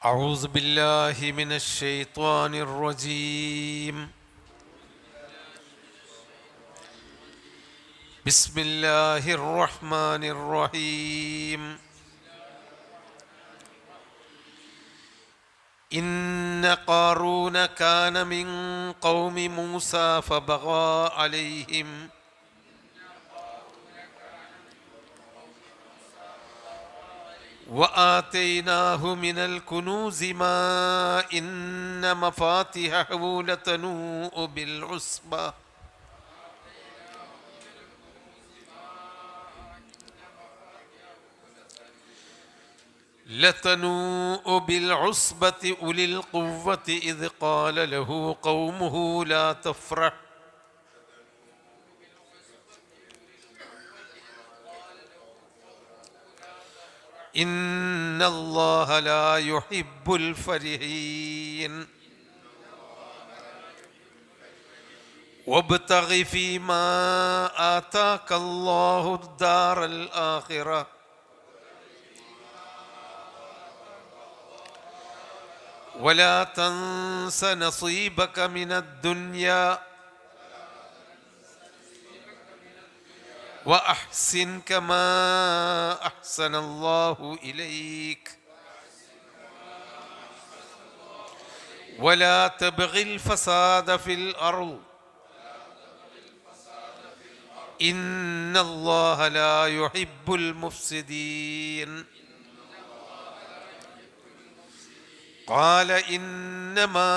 أعوذ بالله من الشيطان الرجيم. بسم الله الرحمن الرحيم. إن قارون كان من قوم موسى فبغى عليهم وآتيناه من الكنوز ما إن مفاتحه لتنوء بالعصبة أولي القوة إذ قال له قومه لا تفرح إن الله لا يحب الفرحين وابتغ فيما آتاك الله الدار الآخرة ولا تنس نصيبك من الدنيا وأحسن كما أحسن الله إليك ولا تبغ الفساد في الأرض إن الله لا يحب المفسدين قال إنما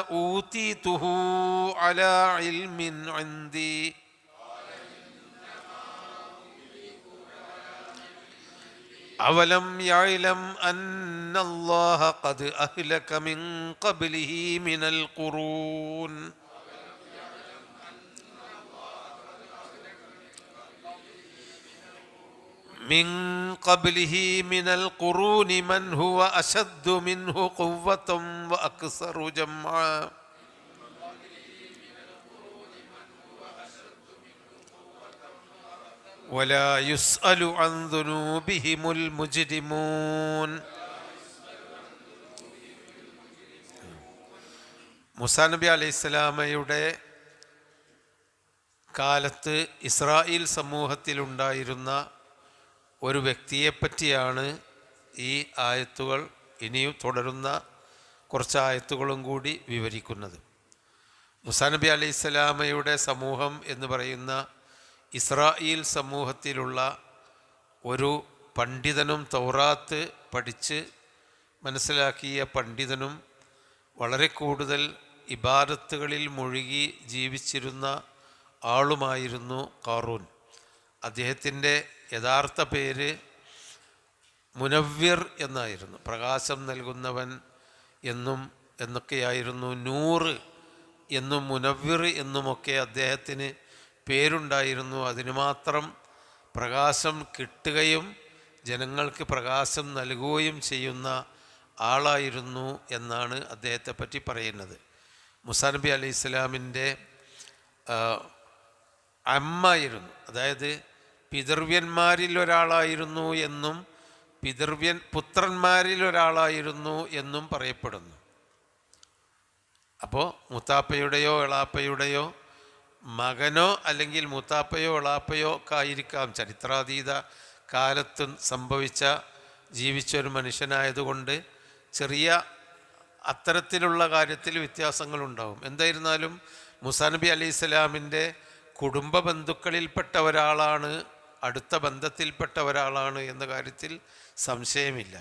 أوتيته على علم عندي أولم يعلم أن الله قد أهلك من قبله من القرون من هو أشد منه قوة وأكثر جمعا ولا يسأل عن ذنوبهم المجرمون. മൂസാ നബി അലൈഹിസ്സലാമയുടെ കാലത്ത് ഇസ്രായേൽ സമൂഹത്തിലുണ്ടായിരുന്ന ഒരു വ്യക്തിയെപ്പറ്റിയാണ് ഈ ആയത്തുകൾ ഇനിയും തുടരുന്ന കുറച്ച് ആയത്തുകളും കൂടി വിവരിക്കുന്നത്. മൂസാ നബി അലൈഹിസ്സലാമയുടെ സമൂഹം എന്ന് പറയുന്ന ഇസ്രായേൽ സമൂഹത്തിലുള്ള ഒരു പണ്ഡിതനും തൗറാത്ത് പഠിച്ച് മനസ്സിലാക്കിയ പണ്ഡിതനും വളരെ കൂടുതൽ ഇബാദത്തുകളിൽ മുഴുകി ജീവിച്ചിരുന്ന ആളുമായിരുന്നു ഖാറൂൻ. അദ്ദേഹത്തിൻ്റെ യഥാർത്ഥ പേര് മുനവ്വിർ എന്നായിരുന്നു, പ്രകാശം നൽകുന്നവൻ എന്നൊക്കെയായിരുന്നു. നൂറ് എന്നും മുനവ്വിർ എന്നുമൊക്കെ അദ്ദേഹത്തിന് പേരുണ്ടായിരുന്നു. അതിനു മാത്രം പ്രകാശം കിട്ടുകയും ജനങ്ങൾക്ക് പ്രകാശം നൽകുകയും ചെയ്യുന്ന ആളായിരുന്നു എന്നാണ് അദ്ദേഹത്തെ പറ്റി പറയുന്നത്. മൂസാ നബി അലൈഹി സ്വലാമിൻ്റെ അമ്മായിരുന്നു, അതായത് പിതൃവ്യന്മാരിൽ ഒരാളായിരുന്നു എന്നും പുത്രന്മാരിൽ ഒരാളായിരുന്നു എന്നും പറയപ്പെടുന്നു. അപ്പോൾ മുത്താപ്പയുടെയോ എളാപ്പയുടെയോ മകനോ അല്ലെങ്കിൽ മുത്താപ്പയോ എളാപ്പയോ ഒക്കെ ആയിരിക്കാം. ചരിത്രാതീത കാലത്ത് ജീവിച്ചൊരു മനുഷ്യനായതുകൊണ്ട് ചെറിയ അത്തരത്തിലുള്ള കാര്യത്തിൽ വ്യത്യാസങ്ങളുണ്ടാവും. എന്തായിരുന്നാലും മൂസാ നബി അലൈഹി സ്വലാമിൻ്റെ കുടുംബ ബന്ധുക്കളിൽപ്പെട്ട ഒരാളാണ്, അടുത്ത ബന്ധത്തിൽപ്പെട്ട ഒരാളാണ് എന്ന കാര്യത്തിൽ സംശയമില്ല.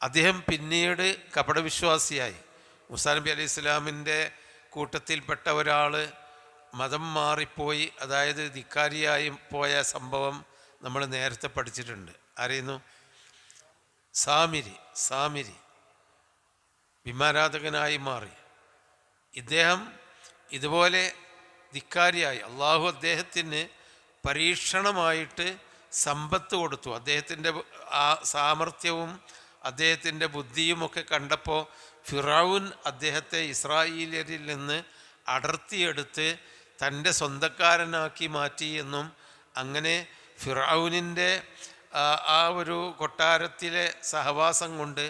അദ്ദേഹം പിന്നീട് കപടവിശ്വാസിയായി. മൂസാ നബി അലൈഹി സ്വലാമിൻ്റെ കൂട്ടത്തിൽപ്പെട്ട ഒരാൾ മതം മാറിപ്പോയി, അതായത് ധിക്കാരിയായി പോയ സംഭവം നമ്മൾ നേരത്തെ പഠിച്ചിട്ടുണ്ട്. ആരെയുന്നു? സാമിരി വിമാരാധകനായി മാറി. ഇദ്ദേഹം ഇതുപോലെ ധിക്കാരിയായി. അള്ളാഹു അദ്ദേഹത്തിന് പരീക്ഷണമായിട്ട് സമ്പത്ത് കൊടുത്തു. അദ്ദേഹത്തിൻ്റെ ആ സാമർഥ്യവും അദ്ദേഹത്തിൻ്റെ ബുദ്ധിയുമൊക്കെ കണ്ടപ്പോൾ ഫിറഔൻ അദ്ദേഹത്തെ ഇസ്രായേലിയരിൽ നിന്ന് അടർത്തിയെടുത്ത് തൻ്റെ സ്വന്തക്കാരനാക്കി മാറ്റി എന്നും അങ്ങനെ ഫിറഔനിൻ്റെ ആ ഒരു കൊട്ടാരത്തിലെ സഹവാസം കൊണ്ട്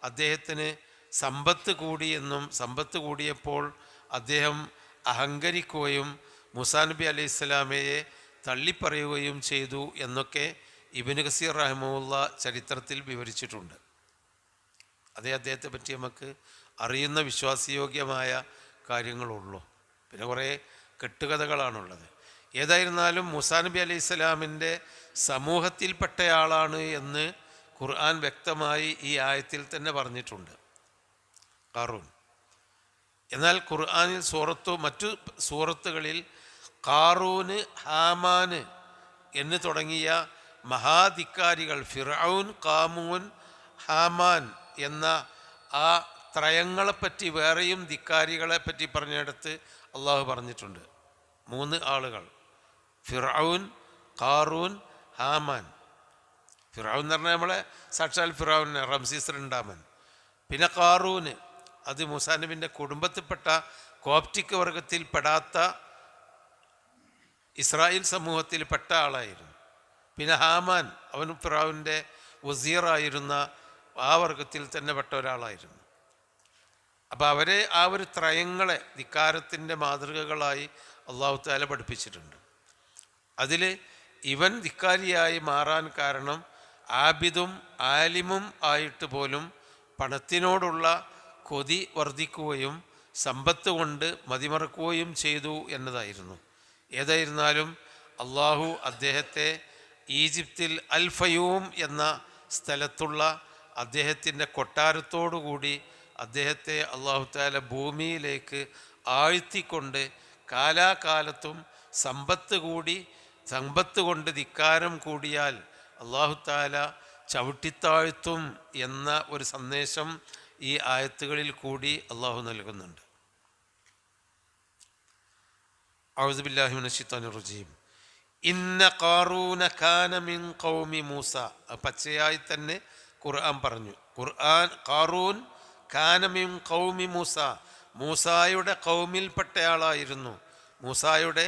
അദ്ദേഹത്തിന് സമ്പത്ത് കൂടിയെന്നും സമ്പത്ത് കൂടിയപ്പോൾ അദ്ദേഹം അഹങ്കരിക്കുകയും മൂസാ നബി അലൈഹി സ്വലാമയെ തള്ളിപ്പറയുകയും ചെയ്തു എന്നൊക്കെ ഇബ്നു കസീർ റഹിമഹുള്ള ചരിത്രത്തിൽ വിവരിച്ചിട്ടുണ്ട്. അതേ അദ്ദേഹത്തെ പറ്റി നമുക്ക് അറിയുന്ന വിശ്വാസയോഗ്യമായ കാര്യങ്ങളുള്ളൂ. പിന്നെ കുറേ കെട്ടുകഥകളാണുള്ളത്. ഏതായിരുന്നാലും മൂസാ നബി അലൈഹി സ്വലാമിൻ്റെ സമൂഹത്തിൽപ്പെട്ടയാളാണ് എന്ന് ഖുർആൻ വ്യക്തമായി ഈ ആയത്തിൽ തന്നെ പറഞ്ഞിട്ടുണ്ട്, ഖാറൂൻ. എന്നാൽ ഖുർആനിൽ മറ്റു സൂറത്തുകളിൽ ഖാറൂന്, ഹാമാന് എന്ന് തുടങ്ങിയ മഹാധിക്കാരികൾ, ഫിർഔൻ, ഖാമൂൻ, ഹാമാൻ എന്ന ആ ത്രയങ്ങളെപ്പറ്റി വേറെയും ധിക്കാരികളെ പറ്റി പറഞ്ഞിടത്ത് അള്ളാഹു പറഞ്ഞിട്ടുണ്ട്. 3 ആളുകൾ, ഫിർഔൻ, ഖാറൂൻ, ഹാമാൻ. ഫിർഔൻ എന്ന് പറഞ്ഞാൽ നമ്മളെ സാക്ഷാൽ ഫിർഔൻ, റംസീസ് രണ്ടാമൻ. പിന്നെ ഖാറൂന്, അത് മൂസാ നബിൻ്റെ കുടുംബത്തിൽപ്പെട്ട കോപ്റ്റിക് വർഗത്തിൽ പെടാത്ത ഇസ്രായേൽ സമൂഹത്തിൽ ആളായിരുന്നു. പിന്നെ ഹാമാൻ, അവനും ഫിർഔൻ്റെ വസീറായിരുന്ന ആ വർഗത്തിൽ തന്നെ പെട്ട ഒരാളായിരുന്നു. അപ്പോൾ അവരെ ആ ഒരു ത്രയങ്ങളെ ധിക്കാരത്തിൻ്റെ മാതൃകകളായി അള്ളാഹു തആല പഠിപ്പിച്ചിട്ടുണ്ട്. അതിൽ ഇവൻ ധിക്കാരിയായി മാറാൻ കാരണം ആബിദും ആലിമും ആയിട്ട് പോലും പണത്തിനോടുള്ള കൊതി വർദ്ധിക്കുകയും സമ്പത്ത് കൊണ്ട് മതിമറക്കുകയും ചെയ്തു എന്നതായിരുന്നു. ഏതായിരുന്നാലും അള്ളാഹു അദ്ദേഹത്തെ ഈജിപ്തിൽ അൽ ഫയൂം എന്ന സ്ഥലത്തുള്ള അദ്ദേഹത്തിൻ്റെ കൊട്ടാരത്തോടുകൂടി അദ്ദേഹത്തെ അള്ളാഹു തആല ഭൂമിയിലേക്ക് ആഴ്ത്തിക്കൊണ്ട് കാലാകാലത്തും സമ്പത്ത് കൊണ്ട് ധിക്കാരം കൂടിയാൽ അള്ളാഹു തആല ചവിട്ടിത്താഴ്ത്തും എന്ന ഒരു സന്ദേശം ഈ ആയത്തുകളിൽ കൂടി അള്ളാഹു നൽകുന്നുണ്ട്. അഊദു ബില്ലാഹി മിനശ് ശൈത്വാനിർ റജീം. ഇന്ന ഖാറൂന കാന മിൻ ഖൗമി മൂസ. പച്ചയായി തന്നെ ഖുർആൻ പറഞ്ഞു. ഖാറൂൻ കാന മിൻ ഖൗമി മൂസ, മൂസായുടെ ഖൗമിൽപ്പെട്ടയാളായിരുന്നു. മൂസായുടെ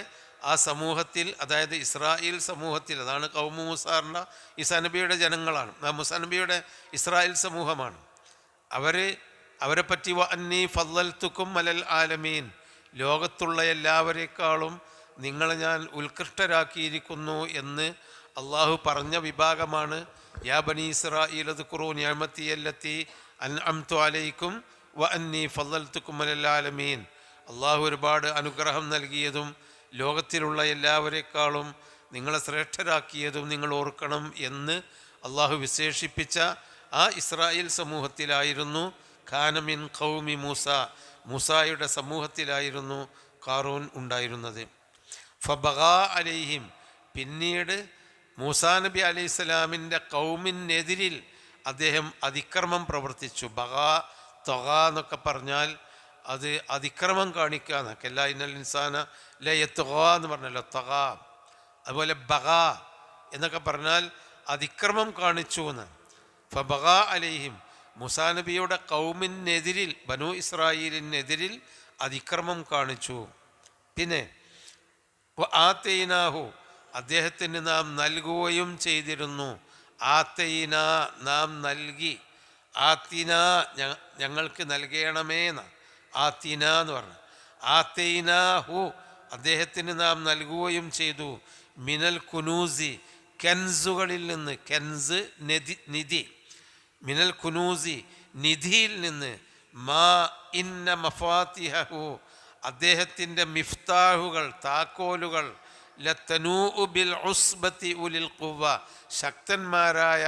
ആ സമൂഹത്തിൽ, അതായത് ഇസ്രായേൽ സമൂഹത്തിൽ, അതാണ് ഖൗമു മൂസാറിന, ഈസാ നബിയുടെ ജനങ്ങളാണ്, മൂസാ നബിയുടെ ഇസ്രായേൽ സമൂഹമാണ്. അവരെ പറ്റി വഅന്നീ ഫളൽതുക്കും അലൽ ആലമീൻ, ലോകത്തുള്ള എല്ലാവരേക്കാളും നിങ്ങളെ ഞാൻ ഉത്കൃഷ്ടരാക്കിയിരിക്കുന്നു എന്ന് അള്ളാഹു പറഞ്ഞ വിഭാഗമാണ് യാ ബനി ഇസ്രായീൽ ഉദ്കുറൂ നിഅമതി അല്ലത്തി അൻഅംതു അലൈക്കും വഅന്നീ ഫളൽതുക്കും അലൽ ആലമീൻ. അള്ളാഹു ഒരുപാട് അനുഗ്രഹം നൽകിയതും ലോകത്തിലുള്ള എല്ലാവരേക്കാളും നിങ്ങളെ ശ്രേഷ്ഠരാക്കിയതും നിങ്ങൾ ഓർക്കണം എന്ന് അള്ളാഹു വിശേഷിപ്പിച്ച ആ ഇസ്രായേൽ സമൂഹത്തിലായിരുന്നു ഖാന മിൻ ഖൗമി മൂസ, മൂസായുടെ സമൂഹത്തിലായിരുന്നു ഖാറൂൻ ഉണ്ടായിരുന്നത്. ഫബഗാ അലൈഹിം, പിന്നീട് മൂസാ നബി അലൈഹി സ്വലാമിൻ്റെ ഖൗമിനെതിരിൽ അദ്ദേഹം അതിക്രമം പ്രവർത്തിച്ചു. ബഗാ, തൊഗ എന്നൊക്കെ പറഞ്ഞാൽ അത് അതിക്രമം കാണിക്കുക എന്നൊക്കെ. എല്ലാ ഇന്നൽ ഇൻസാന ലയത്തുഗ എന്ന് പറഞ്ഞല്ലോ, തൊഗ. അതുപോലെ ബഗാ എന്നൊക്കെ പറഞ്ഞാൽ അതിക്രമം കാണിച്ചു എന്ന്. ഫബഗാ അലൈഹിം, മൂസാ നബിയുടെ ഖൗമിനെതിരിൽ, ബനു ഇസ്രായേലിനെതിരിൽ അതിക്രമം കാണിച്ചു. പിന്നെ ആതൈനാഹു, അദ്ദേഹത്തിന് നാം നൽകുകയും ചെയ്തിരുന്നു. ആതൈന, നാം നൽകി. ആത്തിന, ഞങ്ങൾക്ക് നൽകണമേന്ന്. ആത്തിന എന്ന് പറഞ്ഞു. ആതൈനാഹു, അദ്ദേഹത്തിന് നാം നൽകുകയും ചെയ്തു. മിനൽ കുനൂസി, കെൻസുകളിൽ നിന്ന്. കെൻസ് നിധി. മിനൽ കുനൂസി, നിധിയിൽ നിന്ന്. മാ ഇന്ന മഫാത്തിഹു, അദ്ദേഹത്തിൻ്റെ മിഫ്താഹുകൾ, താക്കോലുകൾ. ലതനൂഉ ബിൽ ഉസ്ബത്തി ഉലിൽ ഖുവ്വ, ശക്തന്മാരായ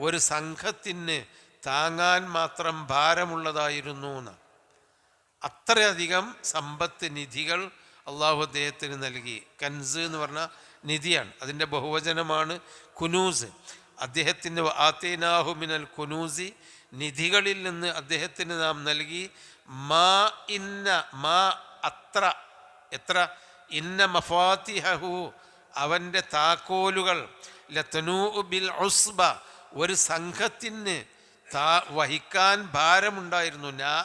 ഒരു സംഘത്തിന് താങ്ങാൻ മാത്രം ഭാരമുള്ളതായിരുന്നു എന്ന്. അത്രയധികം സമ്പത്ത് നിധികൾ അള്ളാഹു അദ്ദേഹത്തിന് നൽകി. കൻസ് എന്ന് പറഞ്ഞാൽ നിധിയാണ്, അതിൻ്റെ ബഹുവചനമാണ് കുനൂസ്. അദ്ദേഹത്തിൻ്റെ ആതൈനാഹു മിനൽ കുനൂസി, നിധികളിൽ നിന്ന് അദ്ദേഹത്തിന് നാം നൽകി. മാ ഇന്ന, മാ അത്ര, എത്ര. ഇന്ന മഫാത്തിഹു, അവൻ്റെ താക്കോലുകൾ. ലതനൂഉ ബിൽ ഉസ്ബ, ഒരു സംഘത്തിന് വഹിക്കാൻ ഭാരമുണ്ടായിരുന്നു. നാ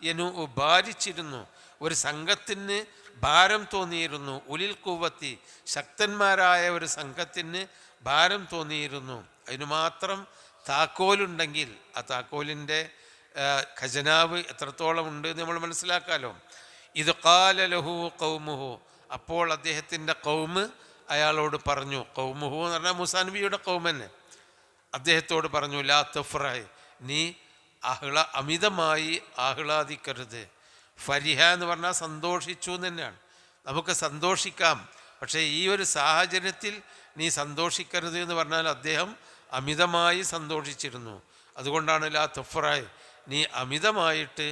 യനു, ഭാരിച്ചിരുന്നു. ഒരു സംഘത്തിന് ഭാരം തോന്നിയിരുന്നു. ഉലിൽ ഖുവ്വത്തി, ശക്തന്മാരായ ഒരു സംഘത്തിന് ഭാരം തോന്നിയിരുന്നു. അതിനു മാത്രം താക്കോലുണ്ടെങ്കിൽ ആ താക്കോലിൻ്റെ ഖജനാവ് എത്രത്തോളം ഉണ്ട് എന്ന് നമ്മൾ മനസ്സിലാക്കാമല്ലോ. ഇത് ഖാല ലഹു ഖൗമുഹു, അപ്പോൾ അദ്ദേഹത്തിൻ്റെ ഖൗമ് അയാളോട് പറഞ്ഞു. ഖൗമുഹു എന്ന് പറഞ്ഞാൽ മൂസാ നബിയുടെ ഖൗം തന്നെ. അദ്ദേഹത്തോട് പറഞ്ഞു, ലാ തഫ്റഹ്, നീ അമിതമായി ആഹ്ലാദിക്കരുത്. ഫരിഹ എന്ന് പറഞ്ഞാൽ സന്തോഷിച്ചു എന്ന് തന്നെയാണ്. നമുക്ക് സന്തോഷിക്കാം, പക്ഷേ ഈ ഒരു സാഹചര്യത്തിൽ നീ സന്തോഷിക്കരുത് എന്ന് പറഞ്ഞാൽ അദ്ദേഹം അമിതമായി സന്തോഷിച്ചിരുന്നു. അതുകൊണ്ടാണ് ലാ തഫ്റഹ്, നീ അമിതമായിട്ട്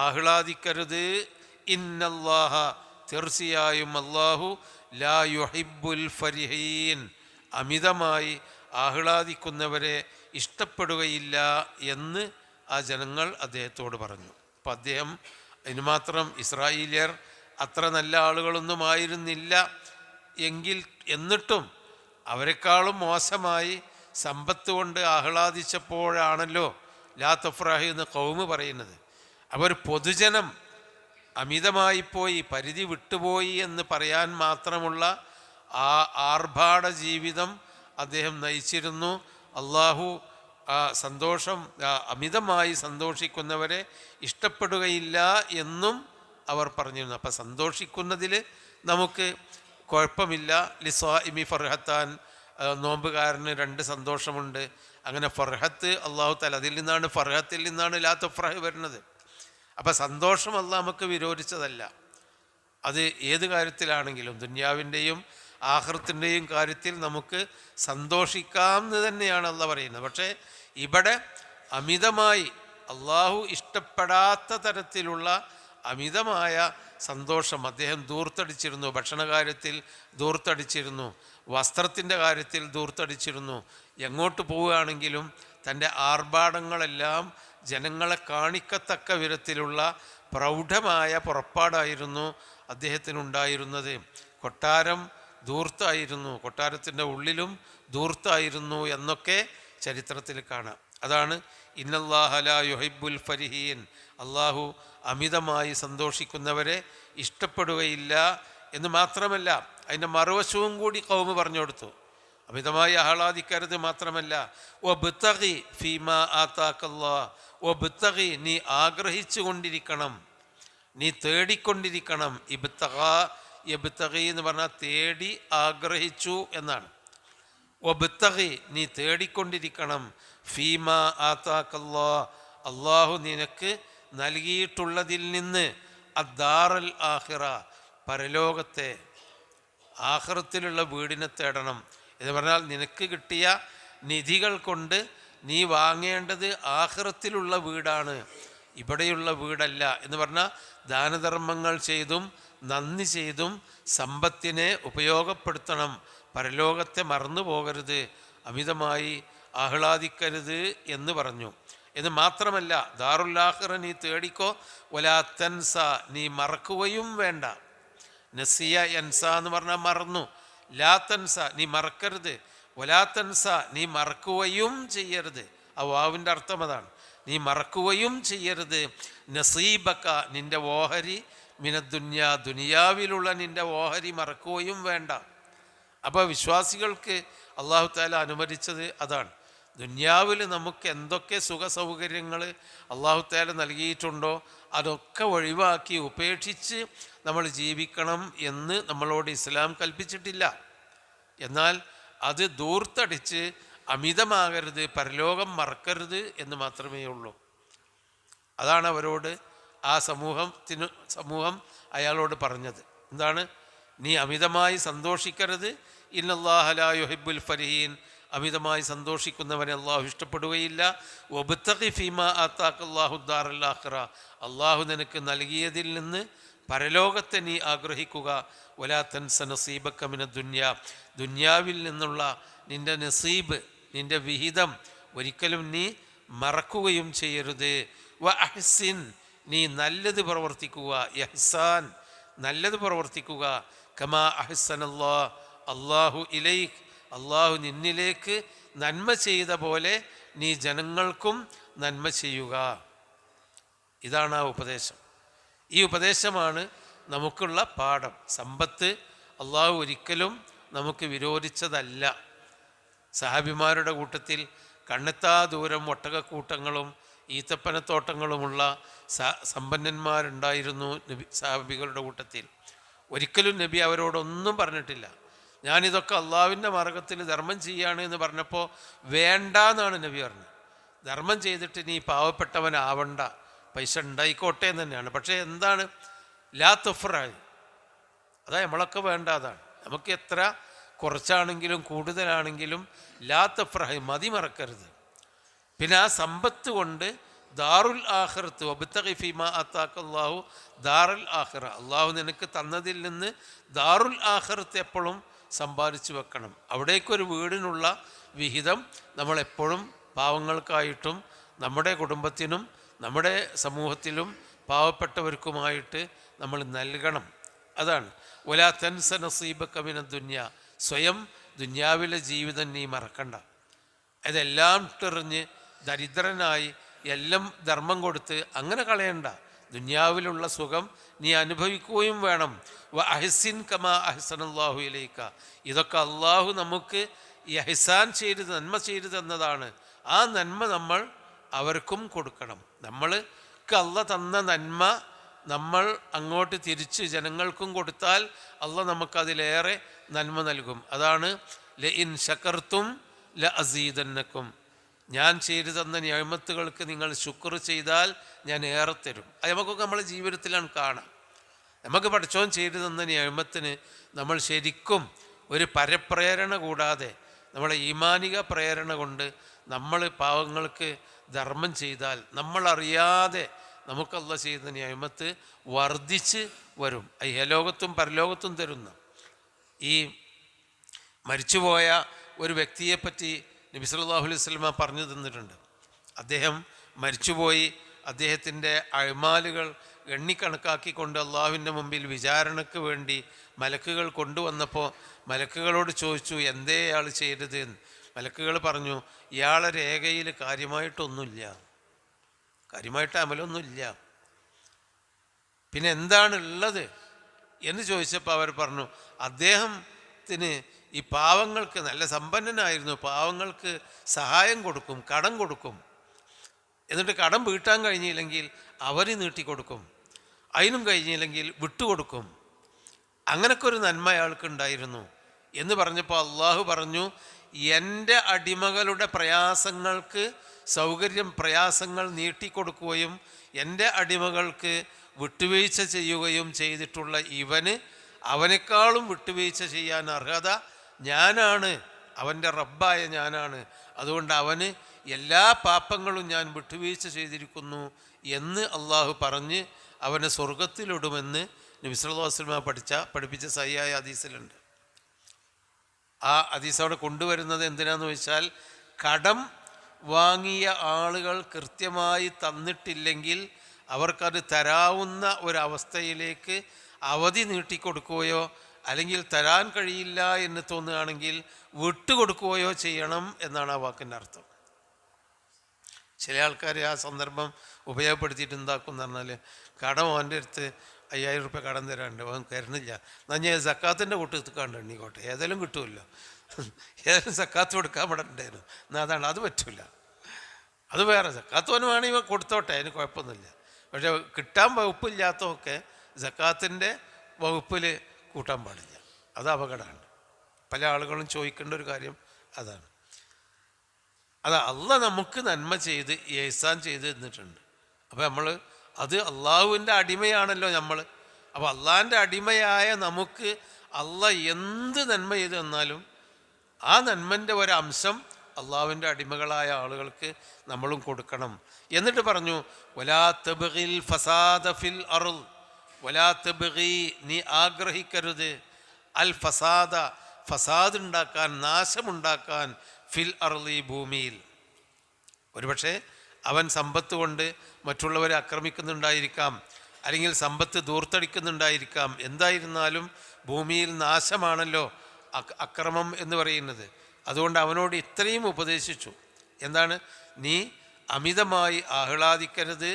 ആഹ്ലാദിക്കരുത്. ഇന്നല്ലാഹ, തീർച്ചയായും അല്ലാഹു ലാ യുഹിബ്ബുൽ ഫരിഹീൻ, അമിതമായി ആഹ്ലാദിക്കുന്നവരെ ഇഷ്ടപ്പെടുകയില്ല എന്ന് ആ ജനങ്ങൾ അദ്ദേഹത്തോട് പറഞ്ഞു. അപ്പം അദ്ദേഹം അതിന് മാത്രം ഇസ്രായേലിയർ അത്ര നല്ല ആളുകളൊന്നും ആയിരുന്നില്ല എന്നിട്ടും അവരെക്കാളും മോശമായി സമ്പത്ത് കൊണ്ട് ആഹ്ലാദിച്ചപ്പോഴാണല്ലോ ലാ തഫ്റഹ് എന്ന് ഖൗമ് പറയുന്നത്. അവർ പൊതുജനം അമിതമായിപ്പോയി, പരിധി വിട്ടുപോയി എന്ന് പറയാൻ മാത്രമുള്ള ആ ആർഭാട ജീവിതം അദ്ദേഹം നയിച്ചിരുന്നു. അള്ളാഹു സന്തോഷം അമിതമായി സന്തോഷിക്കുന്നവരെ ഇഷ്ടപ്പെടുകയില്ല എന്നും അവർ പറഞ്ഞിരുന്നു. അപ്പം സന്തോഷിക്കുന്നതിൽ നമുക്ക് കുഴപ്പമില്ല. ലിസ്വാഇമി ഫർഹത്താൻ, നോമ്പുകാരന് 2 സന്തോഷമുണ്ട്. അങ്ങനെ ഫർഹത്ത് അള്ളാഹു തആല, അതിൽ നിന്നാണ് ഫർഹത്തിൽ നിന്നാണ് ലാ തഫ്റഹ് വരുന്നത്. അപ്പം സന്തോഷം അള്ളാഹ് നമുക്ക് വിരോധിച്ചതല്ല. അത് ഏത് കാര്യത്തിലാണെങ്കിലും ദുന്യാവിൻ്റെയും ആഖിറത്തിൻ്റെയും കാര്യത്തിൽ നമുക്ക് സന്തോഷിക്കാം എന്ന് തന്നെയാണ് അള്ളാഹ് പറയുന്നത്. പക്ഷേ ഇവിടെ അമിതമായി അള്ളാഹു ഇഷ്ടപ്പെടാത്ത തരത്തിലുള്ള അമിതമായ സന്തോഷം അദ്ദേഹം ധൂർത്തടിച്ചിരുന്നു. ഭക്ഷണ കാര്യത്തിൽ ധൂർത്തടിച്ചിരുന്നു, വസ്ത്രത്തിൻ്റെ കാര്യത്തിൽ ധൂർത്തടിച്ചിരുന്നു. എങ്ങോട്ട് പോവുകയാണെങ്കിലും തൻ്റെ ആർഭാടങ്ങളെല്ലാം ജനങ്ങളെ കാണിക്കത്തക്ക വിധത്തിലുള്ള പ്രൗഢമായ പുറപ്പാടായിരുന്നു അദ്ദേഹത്തിനുണ്ടായിരുന്നത്. കൊട്ടാരം ധൂർത്തായിരുന്നു, കൊട്ടാരത്തിൻ്റെ ഉള്ളിലും ധൂർത്തായിരുന്നു എന്നൊക്കെ ചരിത്രത്തിൽ കാണാം. അതാണ് ഇന്നല്ലാഹ ലാ യുഹിബ്ബുൽ ഫരിഹീൻ, അള്ളാഹു അമിതമായി സന്തോഷിക്കുന്നവരെ ഇഷ്ടപ്പെടുകയില്ല എന്ന് മാത്രമല്ല, അതിൻ്റെ മറുവശവും കൂടി ഖൗമ് പറഞ്ഞു കൊടുത്തു. അമിതമായി ആഹ്ലാദിക്കരുത് മാത്രമല്ല, വബ്തഗി ഫീമാ ആതാക്കല്ലാഹ്, വബ്തഗി, നീ ആഗ്രഹിച്ചു കൊണ്ടിരിക്കണം, നീ തേടിക്കൊണ്ടിരിക്കണം. യബ്തഗി എന്ന് പറഞ്ഞാൽ തേടി ആഗ്രഹിച്ചു എന്നാണ്. വബ്തഗി, നീ തേടിക്കൊണ്ടിരിക്കണം. ഫീമാ ആതാക്കല്ലാഹ്, അള്ളാഹു നിനക്ക് നൽകിയിട്ടുള്ളതിൽ നിന്ന്, അദ്ദാറൽ ആഖിറ, പരലോകത്തെ, ആഖിറത്തിലുള്ള വീടിനെ തേടണം എന്ന് പറഞ്ഞാൽ നിനക്ക് കിട്ടിയ നിധികൾ കൊണ്ട് നീ വാങ്ങേണ്ടത് ആഖിറത്തിലുള്ള വീടാണ്, ഇവിടെയുള്ള വീടല്ല എന്ന് പറഞ്ഞാൽ ദാനധർമ്മങ്ങൾ ചെയ്തും നന്ദി ചെയ്തും സമ്പത്തിനെ ഉപയോഗപ്പെടുത്തണം. പരലോകത്തെ മറന്നു പോകരുത്, അമിതമായി ആഹ്ലാദിക്കരുത് എന്ന് പറഞ്ഞു. എന്ന് മാത്രമല്ല, ദാറുൽ ആഖിറ നീ തേടിക്കോ, വലാ തൻസ, നീ മറക്കുകയും വേണ്ട. നസിയ യൻസ എന്ന് പറഞ്ഞാൽ മറന്നു, ലാ തൻസ, നീ മറക്കരുത്, വലാ തൻസ, നീ മറക്കുകയും ചെയ്യരുത്. ആ വാവിൻ്റെ അർത്ഥം അതാണ്, നീ മറക്കുകയും ചെയ്യരുത്. നസീബക്ക, നിൻ്റെ ഓഹരി, മിനദ്ദുന്യ, ദുനിയാവിലുള്ള നിൻ്റെ ഓഹരി മറക്കുകയും വേണ്ട. അപ്പോൾ വിശ്വാസികൾക്ക് അല്ലാഹു തആല അനുവദിച്ചത് അതാണ്. ദുന്യാവിൽ നമുക്ക് എന്തൊക്കെ സുഖ സൗകര്യങ്ങൾ അല്ലാഹു തആല നൽകിയിട്ടുണ്ടോ അതൊക്കെ ഒഴിവാക്കി ഉപേക്ഷിച്ച് നമ്മൾ ജീവിക്കണം എന്ന് നമ്മളോട് ഇസ്ലാം കൽപ്പിച്ചിട്ടില്ല. എന്നാൽ അത് ദൂർത്തടിച്ച് അമിതമാകരുത്, പരലോകം മറക്കരുത് എന്ന് മാത്രമേ ഉള്ളൂ. അതാണ് അവരോട് ആ സമൂഹം അയാളോട് പറഞ്ഞത്. എന്താണ്? നീ അമിതമായി സന്തോഷിക്കരുത്. ഇന്നല്ലാഹ ലാ യുഹിബ്ബുൽ ഫരിഹീൻ, അമിതമായി സന്തോഷിക്കുന്നവനെ അള്ളാഹു ഇഷ്ടപ്പെടുകയില്ല. വബ്തഗി ഫീമാ ആതാക്കല്ലാഹു ദാറൽ ആഖിറ, അള്ളാഹു നിനക്ക് നൽകിയതിൽ നിന്ന് പരലോകത്തെ നീ ആഗ്രഹിക്കുക. വലാ തൻസ നസീബക മിനദ് ദുനിയ, ദുന്യാവിൽ നിന്നുള്ള നിൻ്റെ നസീബ്, നിൻ്റെ വിഹിതം ഒരിക്കലും നീ മറക്കുകയും ചെയ്യരുത്. വ അഹ്സിൻ, നീ നല്ലത് പ്രവർത്തിക്കുക. ഇഹ്സാൻ, നല്ലത് പ്രവർത്തിക്കുക. കമാ അഹ്സനല്ലാഹ്, അല്ലാഹു ഇലൈക്, അള്ളാഹു നിന്നിലേക്ക് നന്മ ചെയ്ത പോലെ നീ ജനങ്ങൾക്കും നന്മ ചെയ്യുക. ഇതാണ് ആ ഉപദേശം. ഈ ഉപദേശമാണ് നമുക്കുള്ള പാഠം. സമ്പത്ത് അള്ളാഹു ഒരിക്കലും നമുക്ക് വിരോധിച്ചതല്ല. സഹാബിമാരുടെ കൂട്ടത്തിൽ കണ്ണെത്താ ദൂരം ഒട്ടകക്കൂട്ടങ്ങളും ഈത്തപ്പനത്തോട്ടങ്ങളുമുള്ള സമ്പന്നന്മാരുണ്ടായിരുന്നു നബി സഹാബികളുടെ കൂട്ടത്തിൽ. ഒരിക്കലും നബി അവരോടൊന്നും പറഞ്ഞിട്ടില്ല. ഞാനിതൊക്കെ അള്ളാഹുവിൻ്റെ മാർഗത്തിൽ ധർമ്മം ചെയ്യാണ് എന്ന് പറഞ്ഞപ്പോൾ വേണ്ട എന്നാണ് നബി പറഞ്ഞത്. ധർമ്മം ചെയ്തിട്ട് നീ പാവപ്പെട്ടവനാവണ്ട, പൈസ ഉണ്ടായിക്കോട്ടെ എന്ന് തന്നെയാണ്. പക്ഷേ എന്താണ് ലാ തുഫ്റായി, അതാ നമ്മളൊക്കെ വേണ്ട. അതാണ് നമുക്ക് എത്ര കുറച്ചാണെങ്കിലും കൂടുതലാണെങ്കിലും ലാ തുഫ്റായി, മതി മറക്കരുത്. പിന്നെ ആ സമ്പത്ത് കൊണ്ട് ദാറുൽ ആഖിറത്ത് വബ്തഗി ഫീമാ ആതാക്കല്ലാഹു ദാറുൽ ആഖിറ, അള്ളാഹു നിനക്ക് തന്നതിൽ നിന്ന് ദാറുൽ ആഖിറത്ത് എപ്പോഴും സമ്പാദിച്ചു വെക്കണം. അവിടേക്കൊരു വീടിനുള്ള വിഹിതം നമ്മളെപ്പോഴും പാവങ്ങൾക്കായിട്ടും നമ്മുടെ കുടുംബത്തിനും നമ്മുടെ സമൂഹത്തിലും പാവപ്പെട്ടവർക്കുമായിട്ട് നമ്മൾ നൽകണം. അതാണ് വലാ തൻസ നസീബക മിന ദുനിയ, സ്വയം ദുനിയാവിലെ ജീവിതം നീ മറക്കണ്ട. അതെല്ലാം ഇട്ടെറിഞ്ഞ് ദരിദ്രനായി എല്ലാം ധർമ്മം കൊടുത്ത് അങ്ങനെ കളയണ്ട. ദുനിയാവിലുള്ള സുഖം നീ അനുഭവിക്കുകയും വേണം. വ അഹ്സിൻ കമാ അഹ്സനല്ലാഹു ഇലൈക, ഇതൊക്കെ അള്ളാഹു നമുക്ക് ഈ ഇഹ്സാൻ ചെയ്ത് നന്മ ചെയ്തു തന്നതാണ്. ആ നന്മ നമ്മൾ അവർക്കും കൊടുക്കണം. നമ്മൾക്ക് അള്ളാഹ് തന്ന നന്മ നമ്മൾ അങ്ങോട്ട് തിരിച്ച് ജനങ്ങൾക്കും കൊടുത്താൽ അള്ളാഹ് നമുക്കതിലേറെ നന്മ നൽകും. അതാണ് ല ഇൻ ശകർത്തും ല അസീദന്നക്കും, ഞാൻ ചെയ്തു തന്ന നിഅമത്തുകൾക്ക് നിങ്ങൾ ശുക്ർ ചെയ്താൽ ഞാൻ ഏറെ തരും. അത് നമുക്കൊക്കെ നമ്മളെ ജീവിതത്തിലാണ് കാണാം. നമുക്ക് പഠിച്ചോൻ ചെയ്തു തന്ന നിഅമത്തിന് നമ്മൾ ശരിക്കും ഒരു പരപ്രേരണ കൂടാതെ നമ്മളെ ഈമാനിക പ്രേരണ കൊണ്ട് നമ്മൾ പാവങ്ങൾക്ക് ധർമ്മം ചെയ്താൽ നമ്മളറിയാതെ നമുക്ക് അല്ലാഹ് ചെയ്യുന്ന നിഅമത്ത് വർദ്ധിച്ച് വരും. ഇഹലോകത്തും പരലോകത്തും തരുന്ന. ഈ മരിച്ചുപോയ ഒരു വ്യക്തിയെപ്പറ്റി നബി സല്ലല്ലാഹു അലൈഹി വസല്ലമ പറഞ്ഞു തന്നിട്ടുണ്ട്. അദ്ദേഹം മരിച്ചുപോയി, അദ്ദേഹത്തിൻ്റെ അഅ്മാലുകൾ എണ്ണിക്കണക്കാക്കിക്കൊണ്ട് അള്ളാഹുവിൻ്റെ മുമ്പിൽ വിചാരണയ്ക്ക് വേണ്ടി മലക്കുകൾ കൊണ്ടുവന്നപ്പോൾ മലക്കുകളോട് ചോദിച്ചു എന്തേ ഇയാൾ ചെയ്തത് എന്ന്. മലക്കുകൾ പറഞ്ഞു ഇയാളെ രേഖയിൽ കാര്യമായിട്ടൊന്നുമില്ല, കാര്യമായിട്ട് അമലൊന്നുമില്ല, പിന്നെ എന്താണുള്ളത് എന്ന് ചോദിച്ചപ്പോൾ അവർ പറഞ്ഞു അദ്ദേഹത്തിന് ഈ പാവങ്ങൾക്ക്, നല്ല സമ്പന്നനായിരുന്നു, പാവങ്ങൾക്ക് സഹായം കൊടുക്കും, കടം കൊടുക്കും, എന്നിട്ട് കടം വീട്ടാൻ കഴിഞ്ഞില്ലെങ്കിൽ അവർ നീട്ടിക്കൊടുക്കും, അതിനും കഴിഞ്ഞില്ലെങ്കിൽ വിട്ടുകൊടുക്കും. അങ്ങനൊക്കെ ഒരു നന്മ അയാൾക്കുണ്ടായിരുന്നു എന്ന് പറഞ്ഞപ്പോൾ അള്ളാഹു പറഞ്ഞു എൻ്റെ അടിമകളുടെ പ്രയാസങ്ങൾക്ക് പ്രയാസങ്ങൾ നീട്ടിക്കൊടുക്കുകയും എൻ്റെ അടിമകൾക്ക് വിട്ടുവീഴ്ച ചെയ്യുകയും ചെയ്തിട്ടുള്ള ഇവന് അവനേക്കാളും വിട്ടുവീഴ്ച ചെയ്യാൻ അർഹത ഞാനാണ്, അവൻ്റെ റബ്ബായ ഞാനാണ്. അതുകൊണ്ട് അവന് എല്ലാ പാപങ്ങളും ഞാൻ വിട്ടുവീഴ്ച ചെയ്തിരിക്കുന്നു എന്ന് അള്ളാഹു പറഞ്ഞ് അവനെ സ്വർഗത്തിലിടുമെന്ന് നബി സല്ലല്ലാഹു അലൈഹി വസല്ലം പഠിപ്പിച്ച സഹിയായ ഹദീസിലുണ്ട്. ആ ഹദീസ് അവിടെ കൊണ്ടുവരുന്നത് എന്തിനാന്ന് വെച്ചാൽ കടം വാങ്ങിയ ആളുകൾ കൃത്യമായി തന്നിട്ടില്ലെങ്കിൽ അവർക്കത് തരാവുന്ന ഒരവസ്ഥയിലേക്ക് അവധി നീട്ടിക്കൊടുക്കുകയോ അല്ലെങ്കിൽ തരാൻ കഴിയില്ല എന്ന് തോന്നുകയാണെങ്കിൽ വിട്ടുകൊടുക്കുകയോ ചെയ്യണം എന്നാണ് ആ വാക്കിൻ്റെ അർത്ഥം. ചില ആൾക്കാർ ആ സന്ദർഭം ഉപയോഗപ്പെടുത്തിയിട്ട് എന്താക്കും എന്ന് പറഞ്ഞാൽ കടം അവൻ്റെ അടുത്ത് 5000 റുപ്യ കടം തരാണ്ട് അവൻ തരുന്നില്ല, എന്നാൽ ഞാൻ സക്കാത്തിൻ്റെ കൂട്ട് കണ്ടെണ്ണിക്കോട്ടെ, ഏതായാലും കിട്ടുമല്ലോ, ഏതായാലും സക്കാത്ത് കൊടുക്കാൻ ഇവിടെ ഉണ്ടായിരുന്നു, എന്നാൽ അതാണ്, അത് പറ്റില്ല, അത് വേറെ സക്കാത്തോന് വേണമെങ്കിൽ കൊടുത്തോട്ടെ, അതിന് കുഴപ്പമൊന്നുമില്ല. പക്ഷേ കിട്ടാൻ വകുപ്പില്ലാത്തതൊക്കെ സക്കാത്തിൻ്റെ വകുപ്പിൽ കൂട്ടാൻ പാടില്ല, അത് അപകടമാണ്. പല ആളുകളും ചോദിക്കേണ്ട ഒരു കാര്യം അതാണ്. അള്ളാഹ് നമുക്ക് നന്മ ചെയ്ത് ഇഹ്സാൻ ചെയ്ത് തന്നിട്ടുണ്ട്. അപ്പോൾ നമ്മൾ അത് അള്ളാഹുവിൻ്റെ അടിമയാണല്ലോ നമ്മൾ. അപ്പോൾ അള്ളാഹിൻ്റെ അടിമയായ നമുക്ക് അള്ളാഹ് എന്ത് നന്മ ചെയ്ത് തന്നാലും ആ നന്മൻ്റെ ഒരംശം അള്ളാഹുവിൻ്റെ അടിമകളായ ആളുകൾക്ക് നമ്മളും കൊടുക്കണം. എന്നിട്ട് പറഞ്ഞു വലാ തബ്ഗിൽ ഫസാദ ഫിൽ അർള്, വലാ തബ്ഗി, നീ ആഗ്രഹിക്കരുത്, അൽ ഫസാദ, ഫസാദ് ഉണ്ടാക്കാൻ, നാശമുണ്ടാക്കാൻ, ഫിൽ അർളി, ഭൂമിയിൽ. ഒരുപക്ഷെ അവൻ സമ്പത്ത് കൊണ്ട് മറ്റുള്ളവരെ ആക്രമിക്കുന്നുണ്ടായിരിക്കാം, അല്ലെങ്കിൽ സമ്പത്ത് ദൂർത്തടിക്കുന്നുണ്ടായിരിക്കാം. എന്തായിരുന്നാലും ഭൂമിയിൽ നാശമാണല്ലോ അക്രമം എന്ന് പറയുന്നത്. അതുകൊണ്ട് അവനോട് ഇത്രയും ഉപദേശിച്ചു. എന്താണ്? നീ അമിതമായി ആഹ്ലാദിക്കരുത്,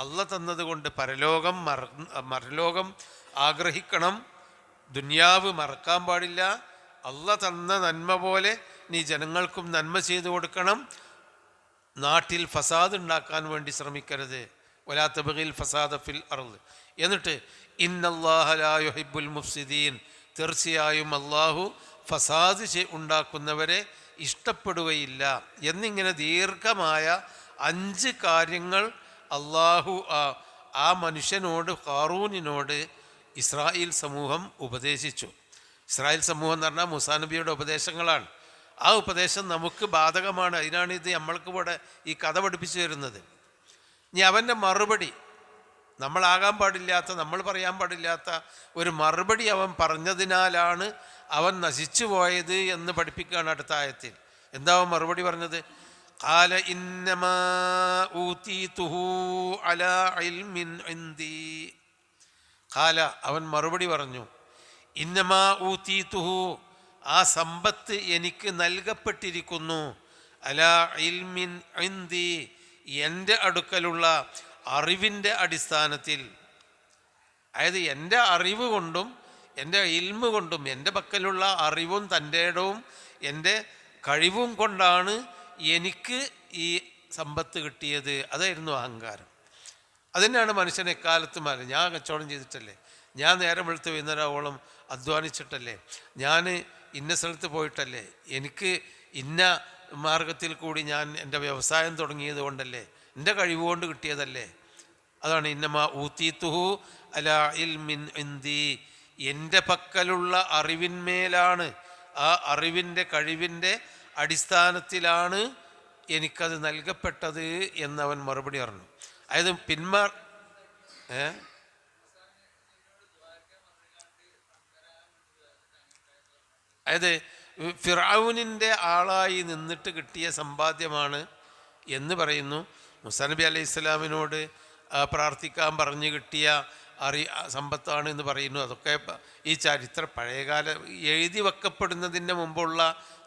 അള്ളാഹ് തന്നതുകൊണ്ട് പരലോകം ആഗ്രഹിക്കണം, ദുനിയാവ് മറക്കാൻ പാടില്ല. അള്ളാഹ് തന്ന നന്മ പോലെ നീ ജനങ്ങൾക്കും നന്മ ചെയ്തു കൊടുക്കണം. നാട്ടിൽ ഫസാദ് ഉണ്ടാക്കാൻ വേണ്ടി ശ്രമിക്കരുത്. വലാ തബ്ഗിൽ ഫസാദ ഫിൽ അർള്. എന്നിട്ട് ഇന്നല്ലാഹ ലാ യുഹിബ്ബുൽ മുഫ്സിദീൻ, തീർച്ചയായും അള്ളാഹു ഫസാദ് ഉണ്ടാക്കുന്നവരെ ഇഷ്ടപ്പെടുകയില്ല എന്നിങ്ങനെ ദീർഘമായ 5 കാര്യങ്ങൾ അള്ളാഹു ആ മനുഷ്യനോട്, ഖാറൂനിനോട് ഇസ്രായേൽ സമൂഹം ഉപദേശിച്ചു. ഇസ്രായേൽ സമൂഹം എന്ന് പറഞ്ഞാൽ മൂസാ നബിയുടെ ഉപദേശങ്ങളാണ്. ആ ഉപദേശം നമുക്ക് ബാധകമാണ്. അതിനാണ് ഇത് നമ്മൾക്ക് ഇവിടെ ഈ കഥ പഠിപ്പിച്ചു തരുന്നത്. ഇനി അവൻ്റെ മറുപടി, നമ്മളാകാൻ പാടില്ലാത്ത, നമ്മൾ പറയാൻ പാടില്ലാത്ത ഒരു മറുപടി അവൻ പറഞ്ഞതിനാലാണ് അവൻ നശിച്ചു പോയത് എന്ന് പഠിപ്പിക്കുകയാണ് അടുത്ത ആയത്തിൽ. എന്താ അവൻ മറുപടി പറഞ്ഞത്? ഖാല ഇന്നമാ ഊതീതുഹു അലാ ഇൽമിൻ ഇൻദി. ഖാല, അവൻ മറുപടി പറഞ്ഞു, ഇന്നമാ ഊതീതുഹു, ആ സമ്പത്ത് എനിക്ക് നൽകപ്പെട്ടിരിക്കുന്നു, അലാ ഇൽമിൻ ഇൻദി, എൻ്റെ അടുക്കലുള്ള അറിവിൻ്റെ അടിസ്ഥാനത്തിൽ. അതായത് എൻ്റെ അറിവ് കൊണ്ടും എൻ്റെ ഇൽമ് കൊണ്ടും, എൻ്റെ പക്കലുള്ള അറിവും തൻ്റെ ഇടവും എൻ്റെ കഴിവും കൊണ്ടാണ് എനിക്ക് ഈ സമ്പത്ത് കിട്ടിയത്. അതായിരുന്നു അഹങ്കാരം. അതുതന്നെയാണ് മനുഷ്യൻ എക്കാലത്തും അല്ല. ഞാൻ കച്ചവടം ചെയ്തിട്ടല്ലേ, ഞാൻ നേരം വെളുത്ത് വൈകുന്നേരമോളം അധ്വാനിച്ചിട്ടല്ലേ, ഞാൻ ഇന്ന സ്ഥലത്ത് പോയിട്ടല്ലേ, എനിക്ക് ഇന്ന മാർഗത്തിൽ കൂടി ഞാൻ എൻ്റെ വ്യവസായം തുടങ്ങിയത് കൊണ്ടല്ലേ, എൻ്റെ കഴിവുകൊണ്ട് കിട്ടിയതല്ലേ. അതാണ് ഇന്നമാ ഊതീതുഹു അലാ ഇൽമിൻ ഇൻദി, എൻ്റെ പക്കലുള്ള അറിവിന്മേലാണ്, ആ അറിവിൻ്റെ കഴിവിൻ്റെ അടിസ്ഥാനത്തിലാണ് എനിക്കത് നൽകപ്പെട്ടത് എന്നവൻ മറുപടി പറഞ്ഞു. അതായത് അതായത് ഫിർഔനിൻ്റെ ആളായി നിന്നിട്ട് കിട്ടിയ സമ്പാദ്യമാണ് എന്ന് പറയുന്നു. മൂസാ നബി അലൈഹി ഇസ്ലാമിനോട് പ്രാർത്ഥിക്കാൻ പറഞ്ഞു കിട്ടിയ സമ്പത്താണ് എന്ന് പറയുന്നു. അതൊക്കെ ഈ ചരിത്രം പഴയകാല എഴുതി വെക്കപ്പെടുന്നതിൻ്റെ മുമ്പുള്ള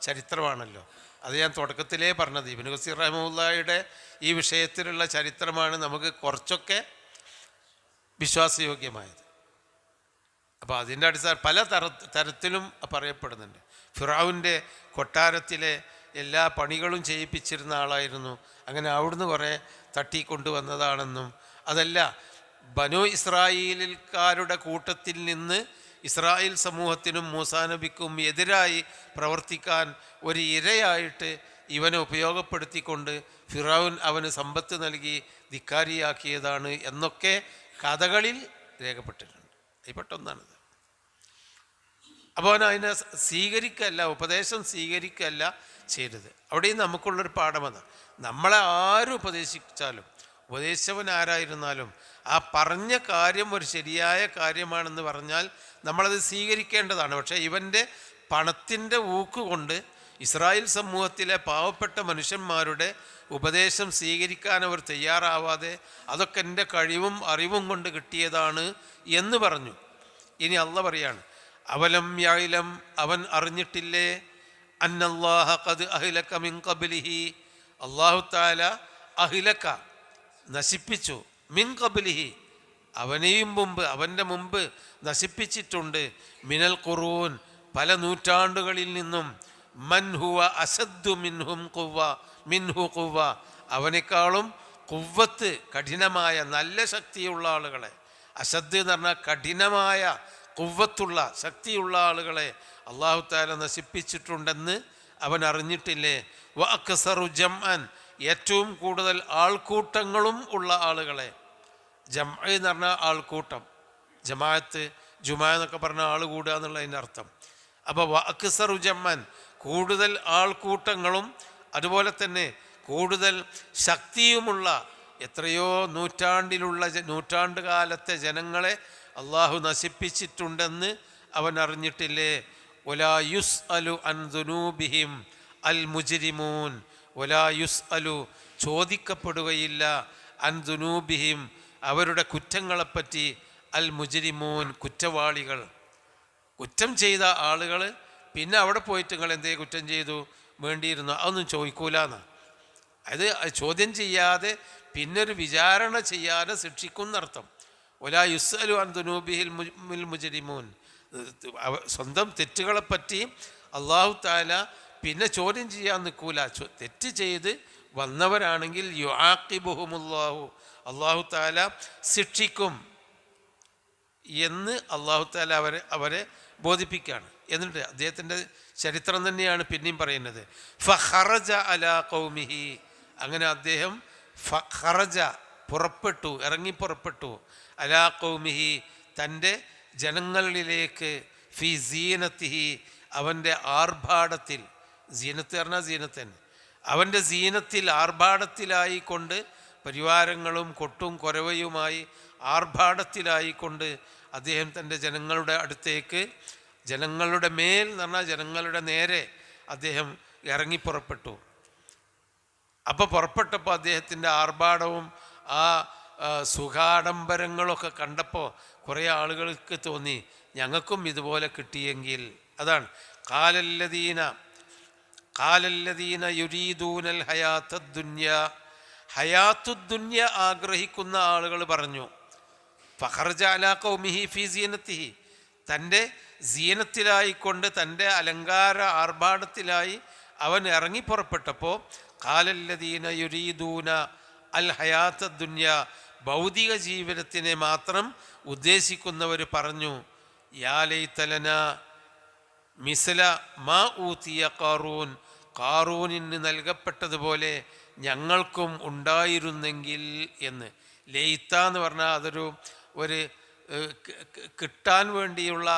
ചരിത്രമാണല്ലോ. അത് ഞാൻ തുടക്കത്തിലേ പറഞ്ഞത്. ഇബ്നു കസീർ റഹിമഹുല്ലാഹയുടെ ഈ വിഷയത്തിലുള്ള ചരിത്രമാണ് നമുക്ക് കുറച്ചൊക്കെ വിശ്വാസയോഗ്യമായത്. അപ്പോൾ അതിൻ്റെ അടിസ്ഥാനം പല തരത്തിലും പറയപ്പെടുന്നുണ്ട്. ഫിർഔൻ്റെ കൊട്ടാരത്തിലെ എല്ലാ പണികളും ചെയ്യിപ്പിച്ചിരുന്ന ആളായിരുന്നു. അങ്ങനെ അവിടുന്ന് കുറേ തട്ടിക്കൊണ്ടുവന്നതാണെന്നും, അതല്ല ബനു ഇസ്രായേലിൽക്കാരുടെ കൂട്ടത്തിൽ നിന്ന് ഇസ്രായേൽ സമൂഹത്തിനും മൂസാ നബിക്കും എതിരായി പ്രവർത്തിക്കാൻ ഒരു ഇരയായിട്ട് ഇവനെ ഉപയോഗപ്പെടുത്തിക്കൊണ്ട് ഫിറഔൻ അവന് സമ്പത്ത് നൽകി ധിക്കാരിയാക്കിയതാണ് എന്നൊക്കെ കഥകളിൽ രേഖപ്പെട്ടിട്ടുണ്ട്. അതിൽപ്പെട്ടൊന്നാണിത്. അപ്പോൾ അവൻ അതിനെ സ്വീകരിക്കല്ല, ഉപദേശം സ്വീകരിക്കല്ല ചെയ്തത്. അവിടെയും നമുക്കുള്ളൊരു പാഠമതാണ്. നമ്മളെ ആരും ഉപദേശിച്ചാലും, ഉപദേശിച്ചവൻ ആരായിരുന്നാലും, ആ പറഞ്ഞ കാര്യം ഒരു ശരിയായ കാര്യമാണെന്ന് പറഞ്ഞാൽ നമ്മളത് സ്വീകരിക്കേണ്ടതാണ്. പക്ഷേ ഇവൻ്റെ പണത്തിൻ്റെ ഊക്കുകൊണ്ട് ഇസ്രായേൽ സമൂഹത്തിലെ പാവപ്പെട്ട മനുഷ്യന്മാരുടെ ഉപദേശം സ്വീകരിക്കാൻ അവർ തയ്യാറാവാതെ അതൊക്കെ എൻ്റെ കഴിവും അറിവും കൊണ്ട് കിട്ടിയതാണ് എന്ന് പറഞ്ഞു. ഇനി അള്ളാഹ് പറയാണ്, അവലം യഅലം, അവൻ അറിഞ്ഞിട്ടില്ലേ, അന്നല്ലാഹ ഖദ് അഹ്ലക മിൻ ഖബ്ലിഹി, അല്ലാഹു തആല അഹ്ലക നശിപ്പിച്ചു, മിൻ ഖബ്ലിഹി അവനെയും മുമ്പ്, അവൻ്റെ മുമ്പ് നശിപ്പിച്ചിട്ടുണ്ട്, മിനൽ ഖുറൂൻ പല നൂറ്റാണ്ടുകളിൽ നിന്നും, മൻ ഹുവ അസദ്ദു മിൻഹും ഖുവ്വ, മിൻഹു ഖുവ്വ അവനേക്കാളും ഖുവ്വത്ത് കഠിനമായ നല്ല ശക്തിയുള്ള ആളുകളെ, അസദ് എന്ന് പറഞ്ഞാൽ കഠിനമായ ഖുവ്വത്തുള്ള ശക്തിയുള്ള ആളുകളെ അല്ലാഹു തആല നശിപ്പിച്ചിട്ടുണ്ടെന്ന് അവൻ അറിഞ്ഞിട്ടില്ലേ. വ അക്സറു ജംഅൻ ഏറ്റവും കൂടുതൽ ആൾക്കൂട്ടങ്ങളും ഉള്ള ആളുകളെ, ജംഅ എന്ന് പറഞ്ഞാൽ ആൾക്കൂട്ടം, ജമാഅത്ത് ജുമാ എന്നൊക്കെ പറഞ്ഞാൽ ആൾ കൂടുക എന്നുള്ളതിൻ്റെ അർത്ഥം. അപ്പോൾ വ അക്സറു ജംഅൻ കൂടുതൽ ആൾക്കൂട്ടങ്ങളും അതുപോലെ തന്നെ കൂടുതൽ ശക്തിയുമുള്ള എത്രയോ നൂറ്റാണ്ട് കാലത്തെ ജനങ്ങളെ അള്ളാഹു നശിപ്പിച്ചിട്ടുണ്ടെന്ന് അവൻ അറിഞ്ഞിട്ടില്ലേ. വലാ യുസ്അലു അൻ ദുനൂബിഹിം അൽ മുജ്രിമൂൻ, വലാ യുസ്അലു ചോദിക്കപ്പെടുകയില്ല, അൻ ദുനൂബിഹിം അവരുടെ കുറ്റങ്ങളെപ്പറ്റി, അൽ മുജ്രിമൂൻ കുറ്റവാളികൾ, കുറ്റം ചെയ്ത ആളുകൾ പിന്നെ അവിടെ പോയിട്ട് നിങ്ങൾ എന്തേ കുറ്റം ചെയ്തു വേണ്ടിയിരുന്നു അതൊന്നും ചോദിക്കൂലെന്ന്. അത് ചോദ്യം ചെയ്യാതെ പിന്നൊരു വിചാരണ ചെയ്യാതെ ശിക്ഷിക്കുന്നർത്ഥം. വലാ യുസ്അലു അൻ ദുനൂബിഹിൽ മുജ്രിമൂൻ, സ്വന്തം തെറ്റുകളെപ്പറ്റി അല്ലാഹു തആല പിന്നെ ചോദ്യം ചെയ്യാൻ നിൽക്കൂല. തെറ്റ് ചെയ്ത് വന്നവരാണെങ്കിൽ യുആഖിബുഹുമുല്ലാഹു, അള്ളാഹു തആല ശിക്ഷിക്കും എന്ന് അള്ളാഹു തആല അവരെ ബോധിപ്പിക്കുകയാണ്. എന്നിട്ട് അദ്ദേഹത്തിൻ്റെ ചരിത്രം തന്നെയാണ് പിന്നെയും പറയുന്നത്. ഫഖറജ അലാ ഖൗമിഹി, അങ്ങനെ അദ്ദേഹം ഫഖറജ പുറപ്പെട്ടു, ഇറങ്ങിപ്പുറപ്പെട്ടു, അലാ ഖൗമിഹി തൻ്റെ ജനങ്ങളിലേക്ക്, ഫി സീനത്തിഹി അവൻ്റെ ആർഭാടത്തിൽ, സീനത്ത് പറഞ്ഞാൽ സീനത്ത് തന്നെ, അവൻ്റെ സീനത്തിൽ ആർഭാടത്തിലായിക്കൊണ്ട്, പരിവാരങ്ങളും കൊട്ടും കൊരവയുമായി ആർഭാടത്തിലായിക്കൊണ്ട് അദ്ദേഹം തൻ്റെ ജനങ്ങളുടെ അടുത്തേക്ക്, ജനങ്ങളുടെ മേൽ എന്ന് പറഞ്ഞാൽ ജനങ്ങളുടെ നേരെ അദ്ദേഹം ഇറങ്ങിപ്പുറപ്പെട്ടു. അപ്പോൾ പുറപ്പെട്ടപ്പോൾ അദ്ദേഹത്തിൻ്റെ ആർഭാടവും ആ സുഖാഡംബരങ്ങളൊക്കെ കണ്ടപ്പോൾ കുറേ ആളുകൾക്ക് തോന്നി ഞങ്ങൾക്കും ഇതുപോലെ കിട്ടിയെങ്കിൽ. അതാണ് ഖാലല്ലദീന യുരീദൂനൽ ഹയാത്തദ്ദുന്യ, ഹയാത്തുദ്ദുന്യ ആഗ്രഹിക്കുന്ന ആളുകൾ പറഞ്ഞു, ഫഖറജ അലാ ഖൗമിഹി ഫീ സീനത്തിഹി തൻ്റെ സീനത്തിലായിക്കൊണ്ട്, തൻ്റെ അലങ്കാര ആർഭാടത്തിലായി അവൻ ഇറങ്ങിപ്പുറപ്പെട്ടപ്പോൾ, ഖാലല്ലദീന യുരീദൂന അൽ ഹയാത്തദ്ദുന്യ ഭൗതിക ജീവിതത്തിനെ മാത്രം ഉദ്ദേശിക്കുന്നവർ പറഞ്ഞു, യാ ലൈതലന മിസ്ല മാ ഊതിയ ഖാറൂൻ, ഖാറൂനിന് നൽകപ്പെട്ടതുപോലെ ഞങ്ങൾക്കും ഉണ്ടായിരുന്നെങ്കിൽ എന്ന്. ലൈത്ത എന്ന് പറഞ്ഞാൽ അതൊരു കിട്ടാൻ വേണ്ടിയുള്ള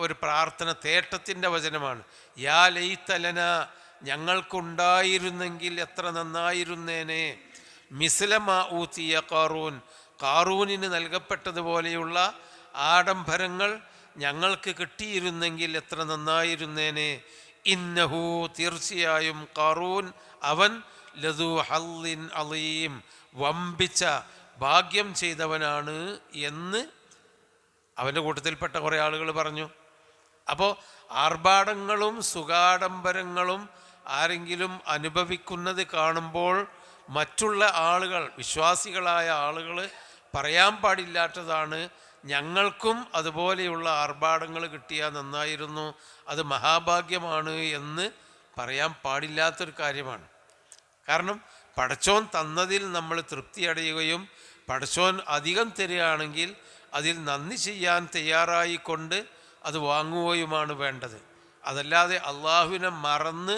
ഒരു പ്രാർത്ഥന, തേട്ടത്തിൻ്റെ വചനമാണ്. യാ ലൈതലന ഞങ്ങൾക്കുണ്ടായിരുന്നെങ്കിൽ എത്ര നന്നായിരുന്നേനെ, മിസ്ല മാ ഊതിയ ഖാറൂൻ ഖാറൂനിന് നൽകപ്പെട്ടതുപോലെയുള്ള ആഡംബരങ്ങൾ ഞങ്ങൾക്ക് കിട്ടിയിരുന്നെങ്കിൽ എത്ര നന്നായിരുന്നേനെ. ഇന്നഹു തീർച്ചയായും ഖാറൂൻ അവൻ ലദു ഹള്ളിൻ അളീം വമ്പിച്ച ഭാഗ്യം ചെയ്തവനാണ് എന്ന് അവൻ്റെ കൂട്ടത്തിൽപ്പെട്ട കുറേ ആളുകൾ പറഞ്ഞു. അപ്പോൾ ആർഭാടങ്ങളും സുഖാഡംബരങ്ങളും ആരെങ്കിലും അനുഭവിക്കുന്നത് കാണുമ്പോൾ മറ്റുള്ള ആളുകൾ, വിശ്വാസികളായ ആളുകൾ പറയാൻ പാടില്ലാത്തതാണ് ഞങ്ങൾക്കും അതുപോലെയുള്ള ആർഭാടങ്ങൾ കിട്ടിയാൽ നന്നായിരുന്നു, അത് മഹാഭാഗ്യമാണ് എന്ന് പറയാൻ പാടില്ലാത്തൊരു കാര്യമാണ്. കാരണം പടച്ചോൻ തന്നതിൽ നമ്മൾ തൃപ്തി അടയുകയും പടച്ചോൻ അധികം തരികയാണെങ്കിൽ അതിൽ നന്ദി ചെയ്യാൻ തയ്യാറായിക്കൊണ്ട് അത് വാങ്ങുകയുമാണ് വേണ്ടത്. അതല്ലാതെ അള്ളാഹുവിനെ മറന്ന്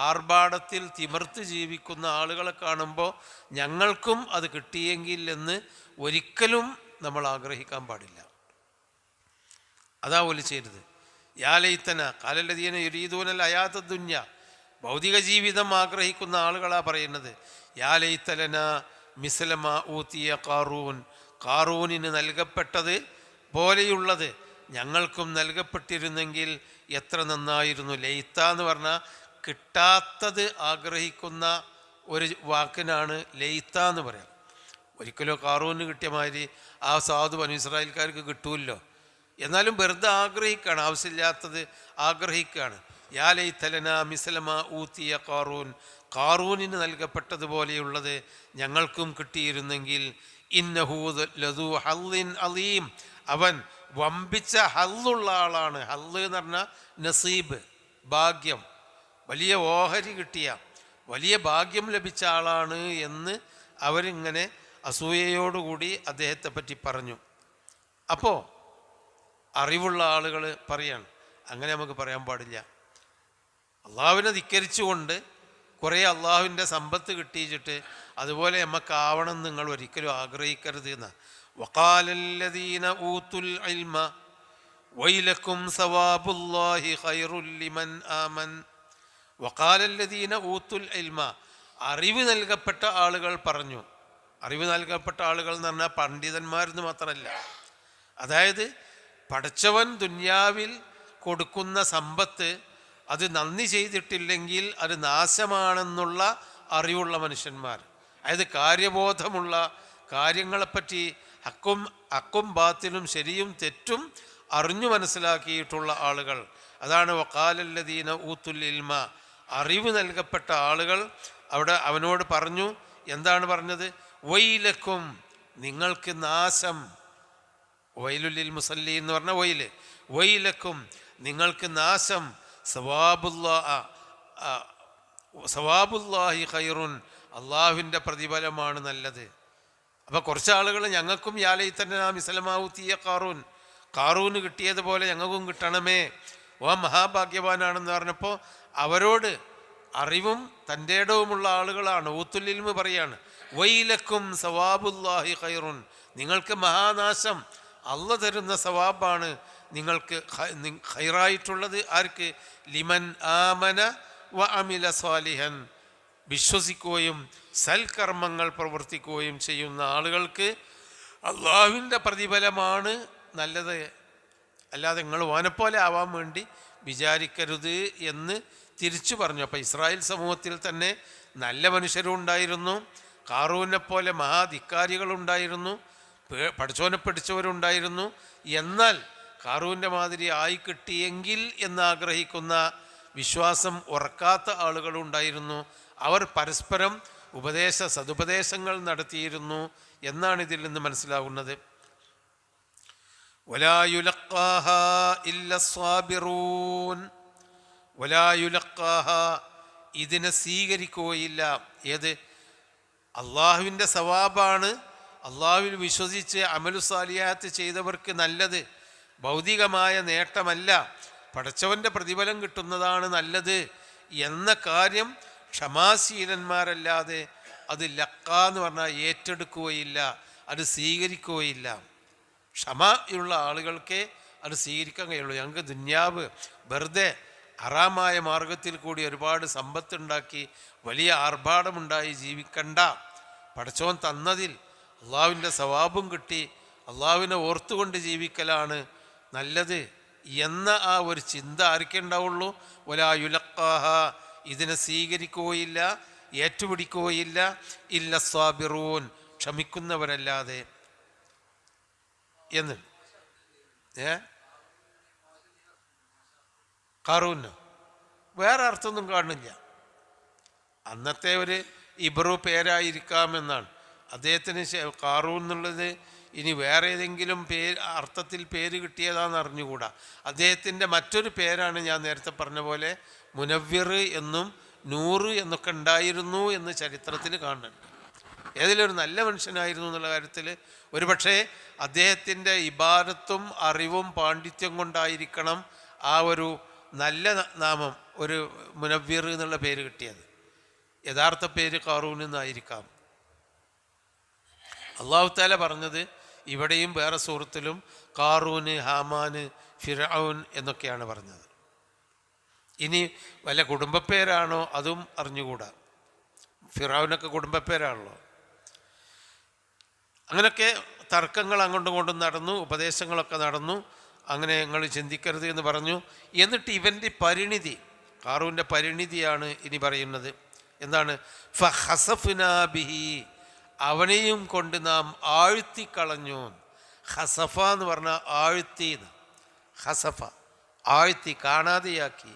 ആർഭാടത്തിൽ തിമിർത്ത് ജീവിക്കുന്ന ആളുകളെ കാണുമ്പോൾ ഞങ്ങൾക്കും അത് കിട്ടിയെങ്കിൽ എന്ന് ഒരിക്കലും നമ്മൾ ആഗ്രഹിക്കാൻ പാടില്ല. അതാ ഓല് ചെയ്തത്. യാ ലൈതന ഖാലല്ലദീന യുരീദൂനൽ ഹയാത്തദ്ദുന്യ ഭൗതിക ജീവിതം ആഗ്രഹിക്കുന്ന ആളുകളാ പറയുന്നത്. യാ ലൈതലന മിസ്ല മാ ഊതിയ ഖാറൂൻ ഖാറൂനിന് നൽകപ്പെട്ടത് പോലെയുള്ളത് ഞങ്ങൾക്കും നൽകപ്പെട്ടിരുന്നെങ്കിൽ എത്ര നന്നായിരുന്നു. ലൈത്ത എന്ന് പറഞ്ഞാൽ കിട്ടാത്തത് ആഗ്രഹിക്കുന്ന ഒരു വാക്കിനാണ് ലൈത്ത എന്ന് പറയാം. ഒരിക്കലോ ഖാറൂന് കിട്ടിയ മാതിരി ആ സാധു ബനൂ ഇസ്രായേൽക്കാർക്ക് കിട്ടുമല്ലോ, എന്നാലും വെറുതെ ആഗ്രഹിക്കുകയാണ്, ആവശ്യമില്ലാത്തത് ആഗ്രഹിക്കുകയാണ്. യാ ലൈതലന മിസ്ല മാ ഊതിയ ഖാറൂൻ ഖാറൂനിന് നൽകപ്പെട്ടതുപോലെയുള്ളത് ഞങ്ങൾക്കും കിട്ടിയിരുന്നെങ്കിൽ. ഇന്നഹു ലദു ഹള്ളിൻ അലീം അവൻ വമ്പിച്ച ഹള്ളുള്ള ആളാണ്. ഹള്ള് എന്ന് പറഞ്ഞാൽ നസീബ്, ഭാഗ്യം, വലിയ ഓഹരി കിട്ടിയ, വലിയ ഭാഗ്യം ലഭിച്ച ആളാണ് എന്ന് അവരിങ്ങനെ അസൂയയോടുകൂടി അദ്ദേഹത്തെ പറ്റി പറഞ്ഞു. അപ്പോൾ അറിവുള്ള ആളുകൾ പറയാണ് അങ്ങനെ നമുക്ക് പറയാൻ പാടില്ല. അള്ളാഹുവിനെ ധിക്കരിച്ചുകൊണ്ട് കുറേ അള്ളാഹുവിൻ്റെ സമ്പത്ത് കിട്ടിയിട്ട് അതുപോലെ നമുക്കാവണം നിങ്ങൾ ഒരിക്കലും ആഗ്രഹിക്കരുത് എന്ന്. വഖാലല്ലദീന ഊതുൽ ഇൽമ വൈലക്കും സവാബുല്ലാഹി ഖൈറുൽ ലിമൻ ആമൻ. വഖാലല്ലദീന ഊതുൽ ഇൽമ അറിവ് നൽകപ്പെട്ട ആളുകൾ പറഞ്ഞു. അറിവ് നൽകപ്പെട്ട ആളുകൾ എന്ന് പറഞ്ഞാൽ പണ്ഡിതന്മാരെന്ന് മാത്രമല്ല, അതായത് പടച്ചവൻ ദുന്യാവിൽ കൊടുക്കുന്ന സമ്പത്ത് അത് നന്ദി ചെയ്തിട്ടില്ലെങ്കിൽ അത് നാശമാണെന്നുള്ള അറിവുള്ള മനുഷ്യന്മാർ, അതായത് കാര്യബോധമുള്ള, കാര്യങ്ങളെപ്പറ്റി ഹക്കും ബാത്തിലും ശരിയും തെറ്റും അറിഞ്ഞു മനസ്സിലാക്കിയിട്ടുള്ള ആളുകൾ. അതാണ് വഖാലല്ലദീന ഊതുൽ ഇൽമ അറിവ് നൽകപ്പെട്ട ആളുകൾ അവിടെ അവനോട് പറഞ്ഞു. എന്താണ് പറഞ്ഞത്? വൈലക്കും നിങ്ങൾക്ക് നാശം. വൈലുലിൽ മുസല്ലി എന്ന് പറഞ്ഞ വൈല്. വൈലക്കും നിങ്ങൾക്ക് നാശം. സവാബുല്ലാ സവാബുല്ലാഹി ഖൈറുൻ, അള്ളാഹുവിൻ്റെ പ്രതിഫലമാണ് നല്ലത്. അപ്പോൾ കുറച്ച് ആളുകൾ ഞങ്ങൾക്കും യാലൈത്തന്നെ മിസലമാവുത്തിയ കാറൂന് കിട്ടിയതുപോലെ ഞങ്ങൾക്കും കിട്ടണമേ, ഓ മഹാഭാഗ്യവാനാണെന്ന് പറഞ്ഞപ്പോൾ അവരോട് അറിവും തൻ്റെ ഇടവുമുള്ള ആളുകളാണ് ഊത്തുൽ ഇൽമ് പറയാണ്, വൈലക്കും സവാബുല്ലാഹി ഖൈറുൻ, നിങ്ങൾക്ക് മഹാനാശം, അള്ള തരുന്ന സവാബാണ് നിങ്ങൾക്ക് ഖൈറായിട്ടുള്ളത്. ആർക്ക്? ലിമൻ ആമന വ അമില സ്വാലിഹൻ, വിശ്വസിക്കുകയും സൽക്കർമ്മങ്ങൾ പ്രവർത്തിക്കുകയും ചെയ്യുന്ന ആളുകൾക്ക് അള്ളാഹുവിൻ്റെ പ്രതിഫലമാണ് നല്ലത്. അല്ലാതെ നിങ്ങൾ ഓനെപ്പോലെ ആവാൻ വേണ്ടി വിചാരിക്കരുത് എന്ന് തിരിച്ചു പറഞ്ഞു. അപ്പോൾ ഇസ്രായേൽ സമൂഹത്തിൽ തന്നെ നല്ല മനുഷ്യരും ഉണ്ടായിരുന്നു, കാറൂനെ പോലെ മഹാധിക്കാരികളുണ്ടായിരുന്നു, പഠിച്ചോനെ പഠിച്ചവരുണ്ടായിരുന്നു. എന്നാൽ കാറൂൻ്റെ മാതിരി ആയി കിട്ടിയെങ്കിൽ എന്നാഗ്രഹിക്കുന്ന വിശ്വാസം ഉറക്കാത്ത ആളുകളുണ്ടായിരുന്നു. അവർ പരസ്പരം സതുപദേശങ്ങൾ നടത്തിയിരുന്നു എന്നാണ് ഇതിൽ നിന്ന് മനസ്സിലാകുന്നത്. വലാ യുലഖാഹാ ഇല്ല സ്വാബിറൂൻ, വലാ യുലഖാഹാ, ഇതിനെ സ്വീകരിക്കുകയില്ല. ഏത്? അള്ളാഹുവിൻ്റെ സവാബാണ്, അള്ളാഹുവിൽ വിശ്വസിച്ച് അമലു സാലിയാത്ത് ചെയ്തവർക്ക് നല്ലത്, ഭൗതികമായ നേട്ടമല്ല, പടച്ചവൻ്റെ പ്രതിഫലം കിട്ടുന്നതാണ് നല്ലത് എന്ന കാര്യം ക്ഷമാശീലന്മാരല്ലാതെ അത് ലക്കാന്ന് പറഞ്ഞാൽ ഏറ്റെടുക്കുകയില്ല, അത് സ്വീകരിക്കുകയില്ല. ക്ഷമയുള്ള ആളുകൾക്കേ അത് സ്വീകരിക്കാൻ കഴിയുള്ളൂ. ഞങ്ങൾക്ക് ദുന്യാവ് വെറുതെ ഹറാമായ മാർഗത്തിൽ കൂടി ഒരുപാട് സമ്പത്തുണ്ടാക്കി വലിയ ആർഭാടമുണ്ടായി ജീവിക്കണ്ട, പടച്ചോൻ തന്നതിൽ അള്ളാഹുവിൻ്റെ സവാബും കിട്ടി അള്ളാഹുവിനെ ഓർത്തുകൊണ്ട് ജീവിക്കലാണ് നല്ലത് എന്ന ആ ഒരു ചിന്ത ആർക്കേ ഉണ്ടാവുള്ളൂ. വലാ യുലഖാഹ, ഇതിനെ സ്വീകരിക്കുകയില്ല, ഏറ്റുപിടിക്കുകയില്ല, ഇല്ല സ്വാബിറൂൻ, ക്ഷമിക്കുന്നവരല്ലാതെ എന്ന്. കാറൂന് വേറെ അർത്ഥമൊന്നും കാണുന്നില്ല. അന്നത്തെ ഒരു ഇബ്രു പേരായിരിക്കാമെന്നാണ് അദ്ദേഹത്തിന്. കാറൂൻ എന്നുള്ളത് ഇനി വേറെ ഏതെങ്കിലും അർത്ഥത്തിൽ പേര് കിട്ടിയതാണെന്ന് അറിഞ്ഞുകൂടാ. അദ്ദേഹത്തിൻ്റെ മറ്റൊരു പേരാണ് ഞാൻ നേരത്തെ പറഞ്ഞ പോലെ മുനവ്വിർ എന്നും നൂറ് എന്നൊക്കെ ഉണ്ടായിരുന്നു എന്ന് ചരിത്രത്തിൽ കാണുന്നുണ്ട്. ഏതിലൊരു നല്ല മനുഷ്യനായിരുന്നു എന്നുള്ള കാര്യത്തിൽ ഒരുപക്ഷെ അദ്ദേഹത്തിൻ്റെ ഇബാദത്തും അറിവും പാണ്ഡിത്യം കൊണ്ടായിരിക്കണം ആ ഒരു നല്ല നാമം, ഒരു മുനവ്വിർ എന്നുള്ള പേര് കിട്ടിയത്. യഥാർത്ഥ പേര് കാറൂൻ എന്നായിരിക്കാം. അള്ളാഹു തആല പറഞ്ഞത് ഇവിടെയും വേറെ സൂറത്തിലും കാറൂന്, ഹാമാന്, ഫിർഔൻ എന്നൊക്കെയാണ് പറഞ്ഞത്. ഇനി വല്ല കുടുംബപ്പേരാണോ അതും അറിഞ്ഞുകൂടാ. ഫിർഔനൊക്കെ കുടുംബപ്പേരാണല്ലോ. അങ്ങനെയൊക്കെ തർക്കങ്ങൾ അങ്ങോട്ടും ഇങ്ങോട്ടും നടന്നു, ഉപദേശങ്ങളൊക്കെ നടന്നു. അങ്ങനെ ഞങ്ങൾ ചിന്തിക്കരുത് എന്ന് പറഞ്ഞു. എന്നിട്ട് ഇവൻ്റെ പരിണിതി, കാറൂൻ്റെ പരിണിതിയാണ് ഇനി പറയുന്നത്. എന്താണ്? ഫഖസഫ്നാ ബിഹി, അവനെയും കൊണ്ട് നാം ആഴ്ത്തിക്കളഞ്ഞു. ഹസഫ എന്ന് പറഞ്ഞാൽ ആഴ്ത്തി, ഹസഫ ആഴ്ത്തി, കാണാതെയാക്കി.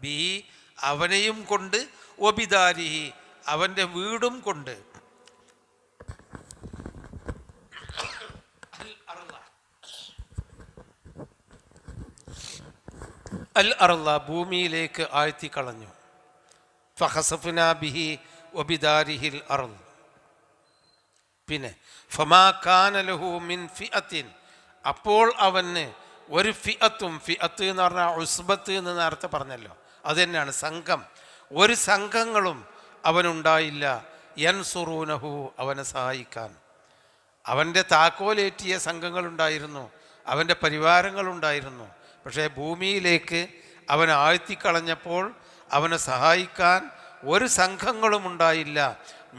ബിഹി, അവനെയും കൊണ്ട്, ഒബിദാരിഹി, അവൻ്റെ വീടും കൊണ്ട്. അൽ അർള, ഭൂമിയിലേക്ക് ആഴ്ത്തിക്കളഞ്ഞു. ഫഖസഫ്നാ ബിഹി വബിദാരിഹിൽ അർള്. പിന്നെ ഫമാ കാന ലഹു മിൻ ഫിഅത്തിൻ, അപ്പോൾ അവന് ഒരു ഫിഅത്തും, ഫിഅത്ത് എന്ന് പറഞ്ഞാൽ ഉസ്ബത്ത് എന്ന് നേരത്തെ പറഞ്ഞല്ലോ, അത് തന്നെയാണ് സംഘം, ഒരു സംഘങ്ങളും അവനുണ്ടായില്ല. യൻസുറൂനഹു, അവനെ സഹായിക്കാൻ. അവൻ്റെ താക്കോലേറ്റിയ സംഘങ്ങളുണ്ടായിരുന്നു, അവൻ്റെ പരിവാരങ്ങളുണ്ടായിരുന്നു. പക്ഷേ ഭൂമിയിലേക്ക് അവൻ ആഴ്ത്തിക്കളഞ്ഞപ്പോൾ അവനെ സഹായിക്കാൻ ഒരു സംഘങ്ങളും ഉണ്ടായില്ല.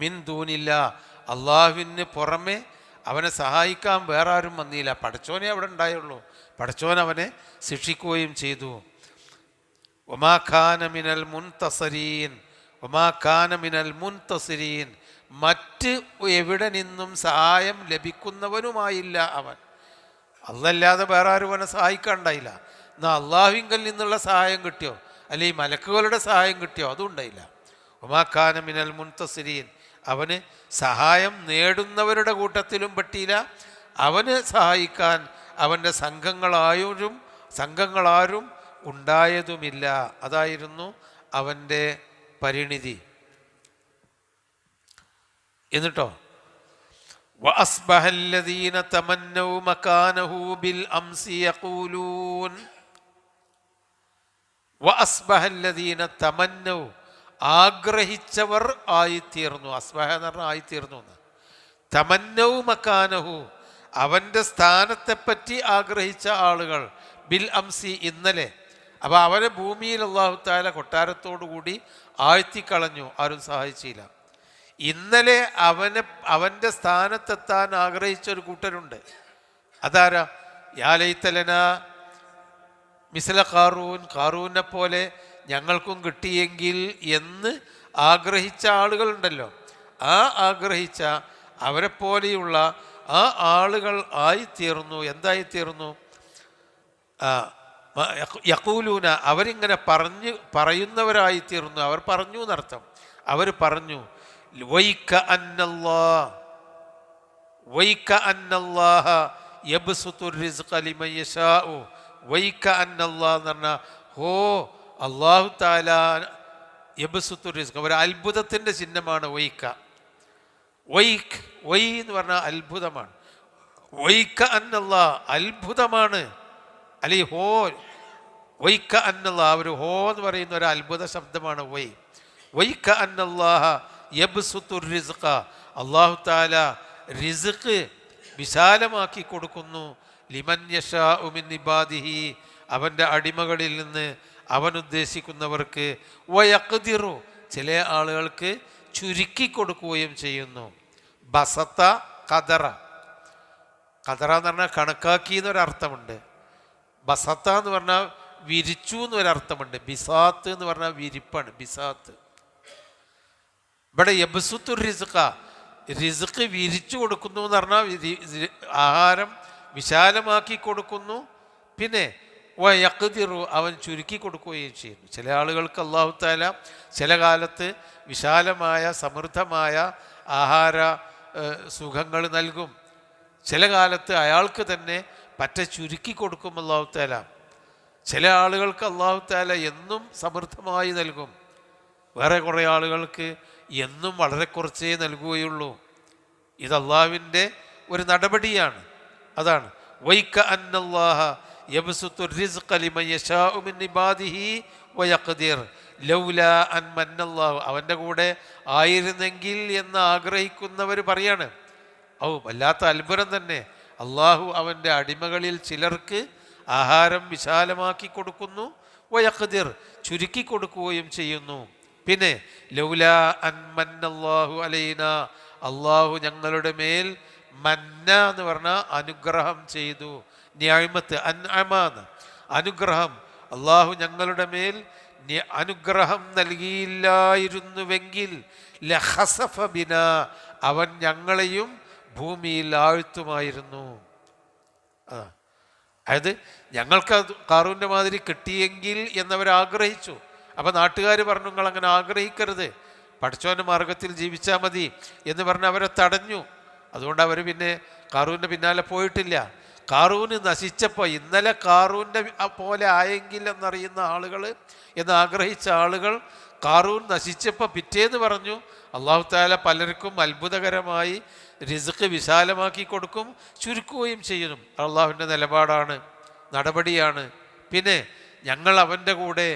മിൻ ദൂനില്ല, അള്ളാഹുവിന് പുറമെ അവനെ സഹായിക്കാൻ വേറെ ആരും വന്നില്ല. പടച്ചോനെ അവിടെ ഉണ്ടായുള്ളൂ. പടച്ചോൻ അവനെ ശിക്ഷിക്കുകയും ചെയ്തു. ഒമാ ഖാന മിനൽ മുൻതസരീൻ, ഒമാ ഖാന മിനൽ മുൻതസരീൻ, മറ്റ് എവിടെ നിന്നും സഹായം ലഭിക്കുന്നവനുമായില്ല അവൻ. അല്ലാതെ വേറെ ആരും അവനെ സഹായിക്കാണ്ടായില്ല. എന്നാൽ അള്ളാഹുവിങ്കൽ നിന്നുള്ള സഹായം കിട്ടിയോ, അല്ലെങ്കിൽ മലക്കുകളുടെ സഹായം കിട്ടിയോ, അതും ഉണ്ടായില്ല. ഒമാ ഖാന മിനൽ മുൻതസരീൻ, അവന് സഹായം നേടുന്നവരുടെ കൂട്ടത്തിലും പെട്ടില്ല. അവന് സഹായിക്കാൻ അവൻ്റെ സംഘങ്ങളാരും ഉണ്ടായതുമില്ല. അതായിരുന്നു അവൻ്റെ പരിണിതി. എന്നിട്ടോ وأصبح الذين تمنوا مكانه بالأمس يقولون وأصبح الذين تمنوا ആഗ്രഹിച്ചവർ ആയിത്തീർന്നു. അസ്ബഹ എന്ന് പറഞ്ഞാൽ ആയിത്തീർന്നു. തമന്നൗ മക്കാനഹു അവൻ്റെ സ്ഥാനത്തെപ്പറ്റി ആഗ്രഹിച്ച ആളുകൾ ബിൽ അംസി ഇന്നലെ. അപ്പോൾ അവനെ ഭൂമിയിൽ അല്ലാഹു തആല കൊട്ടാരത്തോടുകൂടി ആഴ്ത്തിക്കളഞ്ഞു, ആരും സഹായിച്ചില്ല. ഇന്നലെ അവൻ്റെ സ്ഥാനത്തെത്താൻ ആഗ്രഹിച്ചൊരു കൂട്ടരുണ്ട്. അതാരാ? യാ ലൈതലന മിസ്ല ഖാറൂനെ പോലെ ഞങ്ങൾക്കും കിട്ടിയെങ്കിൽ എന്ന് ആഗ്രഹിച്ച ആളുകളുണ്ടല്ലോ. ആ ആഗ്രഹിച്ച അവരെ പോലെയുള്ള ആ ആളുകൾ ആയിത്തീർന്നു. എന്തായിത്തീർന്നു? യഖൂലൂന അവരിങ്ങനെ പറയുന്നവരായിത്തീർന്നു. അവർ പറഞ്ഞു എന്നർത്ഥം. അവർ പറഞ്ഞു വൈക അന്നല്ലാഹ യബ്സുതു റിസ്ഖ ലിമൻ യശാഉ. വൈക അന്നല്ലാഹ് എന്ന് പറഞ്ഞാൽ ഹോ അല്ലാഹു തആല യബ്സുതു റിസ്ഖ, ഒരു അത്ഭുതത്തിൻ്റെ ചിഹ്നമാണ് വൈക. വൈ എന്ന് പറഞ്ഞാൽ അത്ഭുതമാണ്. വൈക അന്നല്ലാഹ് അത്ഭുതമാണ്. അല്ലെ ഹോ വൈക അന്നല്ലാഹ്, ഒരു ഹോ എന്ന് പറയുന്ന ഒരു അത്ഭുത ശബ്ദമാണ് വൈക അന്നല്ലാഹ യബ്സുതു റിസ്ഖ. അല്ലാഹു തആല റിസ്ഖ് വിശാലമാക്കി കൊടുക്കുന്നു. ലിമൻ യശാഉ മിൻ ഇബാദിഹി അവൻ്റെ അടിമകളിൽ നിന്ന് അവൻ ഉദ്ദേശിക്കുന്നവർക്ക്. വയഖ്ദിറു ചില ആളുകൾക്ക് ചുരുക്കി കൊടുക്കുകയും ചെയ്യുന്നു. ബസത്ത ഖദറ എന്ന് പറഞ്ഞാൽ കണക്കാക്കി എന്നൊരർത്ഥമുണ്ട്. ബസത്ത എന്ന് പറഞ്ഞാൽ വിരിച്ചു എന്നൊരർത്ഥമുണ്ട്. ബിസാത്ത് എന്ന് പറഞ്ഞാൽ വിരിപ്പാണ്, ബിസാത്ത്. ഇവിടെ യബ്സുത്തു റിസ്ഖ് വിരിച്ചു കൊടുക്കുന്നു എന്ന് പറഞ്ഞാൽ ആഹാരം വിശാലമാക്കി കൊടുക്കുന്നു. പിന്നെ വയഖ്ദിറു അവൻ ചുരുക്കി കൊടുക്കുകയും ചെയ്യുന്നു. ചില ആളുകൾക്ക് അല്ലാഹു തആല ചില കാലത്ത് വിശാലമായ സമൃദ്ധമായ ആഹാര സുഖങ്ങൾ നൽകും. ചില കാലത്ത് അയാൾക്ക് തന്നെ പറ്റ ചുരുക്കി കൊടുക്കും അല്ലാഹു തആല. ചില ആളുകൾക്ക് അല്ലാഹു തആല എന്നും സമൃദ്ധമായി നൽകും. വേറെ കുറേ ആളുകൾക്ക് എന്നും വളരെ കുറച്ചേ നൽകുകയുള്ളൂ. ഇത് അള്ളാഹുവിൻ്റെ ഒരു നടപടിയാണ്. അതാണ് വൈക അന്നല്ലാഹ യബ്സുത്തു റിസ്ഖ ലിമൻ യശാഉ മിൻ ഇബാദിഹി വയഖ്ദിർ ലൗലാ അൻ മന്നല്ലാഹു അവൻ്റെ കൂടെ ആയിരുന്നെങ്കിൽ എന്ന് ആഗ്രഹിക്കുന്നവർ പറയാണ്. വല്ലാത്ത അത്ഭുതം തന്നെ. അള്ളാഹു അവൻ്റെ അടിമകളിൽ ചിലർക്ക് ആഹാരം വിശാലമാക്കി കൊടുക്കുന്നു. വയഖ്ദിർ ചുരുക്കി കൊടുക്കുകയും ചെയ്യുന്നു. പിന്നെ ലൗലാ അൻ മന്നല്ലാഹു അലൈന അള്ളാഹു ഞങ്ങളുടെ മേൽ മന്ന എന്ന് പറഞ്ഞാൽ അനുഗ്രഹം ചെയ്തു. നിഅമത്ത് അൻഅമാന്ന് അനുഗ്രഹം. അള്ളാഹു ഞങ്ങളുടെ മേൽ അനുഗ്രഹം നൽകിയില്ലായിരുന്നുവെങ്കിൽ ലഖസഫ ബിനാ അവൻ ഞങ്ങളെയും ഭൂമിയിൽ ആഴ്ത്തുമായിരുന്നു. അതായത് ഞങ്ങൾക്ക് ഖാറൂൻ്റെ മാതിരി കിട്ടിയെങ്കിൽ എന്നവരാഗ്രഹിച്ചു. അപ്പം നാട്ടുകാർ പറഞ്ഞു നിങ്ങൾ അങ്ങനെ ആഗ്രഹിക്കരുത്, പഠിച്ചവൻ്റെ മാർഗത്തിൽ ജീവിച്ചാൽ മതി എന്ന് പറഞ്ഞ് അവരെ തടഞ്ഞു. അതുകൊണ്ട് അവർ പിന്നെ ഖാറൂൻ്റെ പിന്നാലെ പോയിട്ടില്ല. ഖാറൂന് നശിച്ചപ്പോൾ ഇന്നലെ ഖാറൂൻ്റെ പോലെ ആയെങ്കിൽ എന്നറിയുന്ന ആളുകൾ എന്നാഗ്രഹിച്ച ആളുകൾ ഖാറൂൻ നശിച്ചപ്പോൾ പിറ്റേന്ന് പറഞ്ഞു അല്ലാഹു തആല പലർക്കും അത്ഭുതകരമായി റിസ്ഖ് വിശാലമാക്കി കൊടുക്കും, ചുരുക്കുകയും ചെയ്യും. അള്ളാഹുവിൻ്റെ നിലപാടാണ്, നടപടിയാണ്. പിന്നെ ഞങ്ങൾ അവൻ്റെ കൂടെ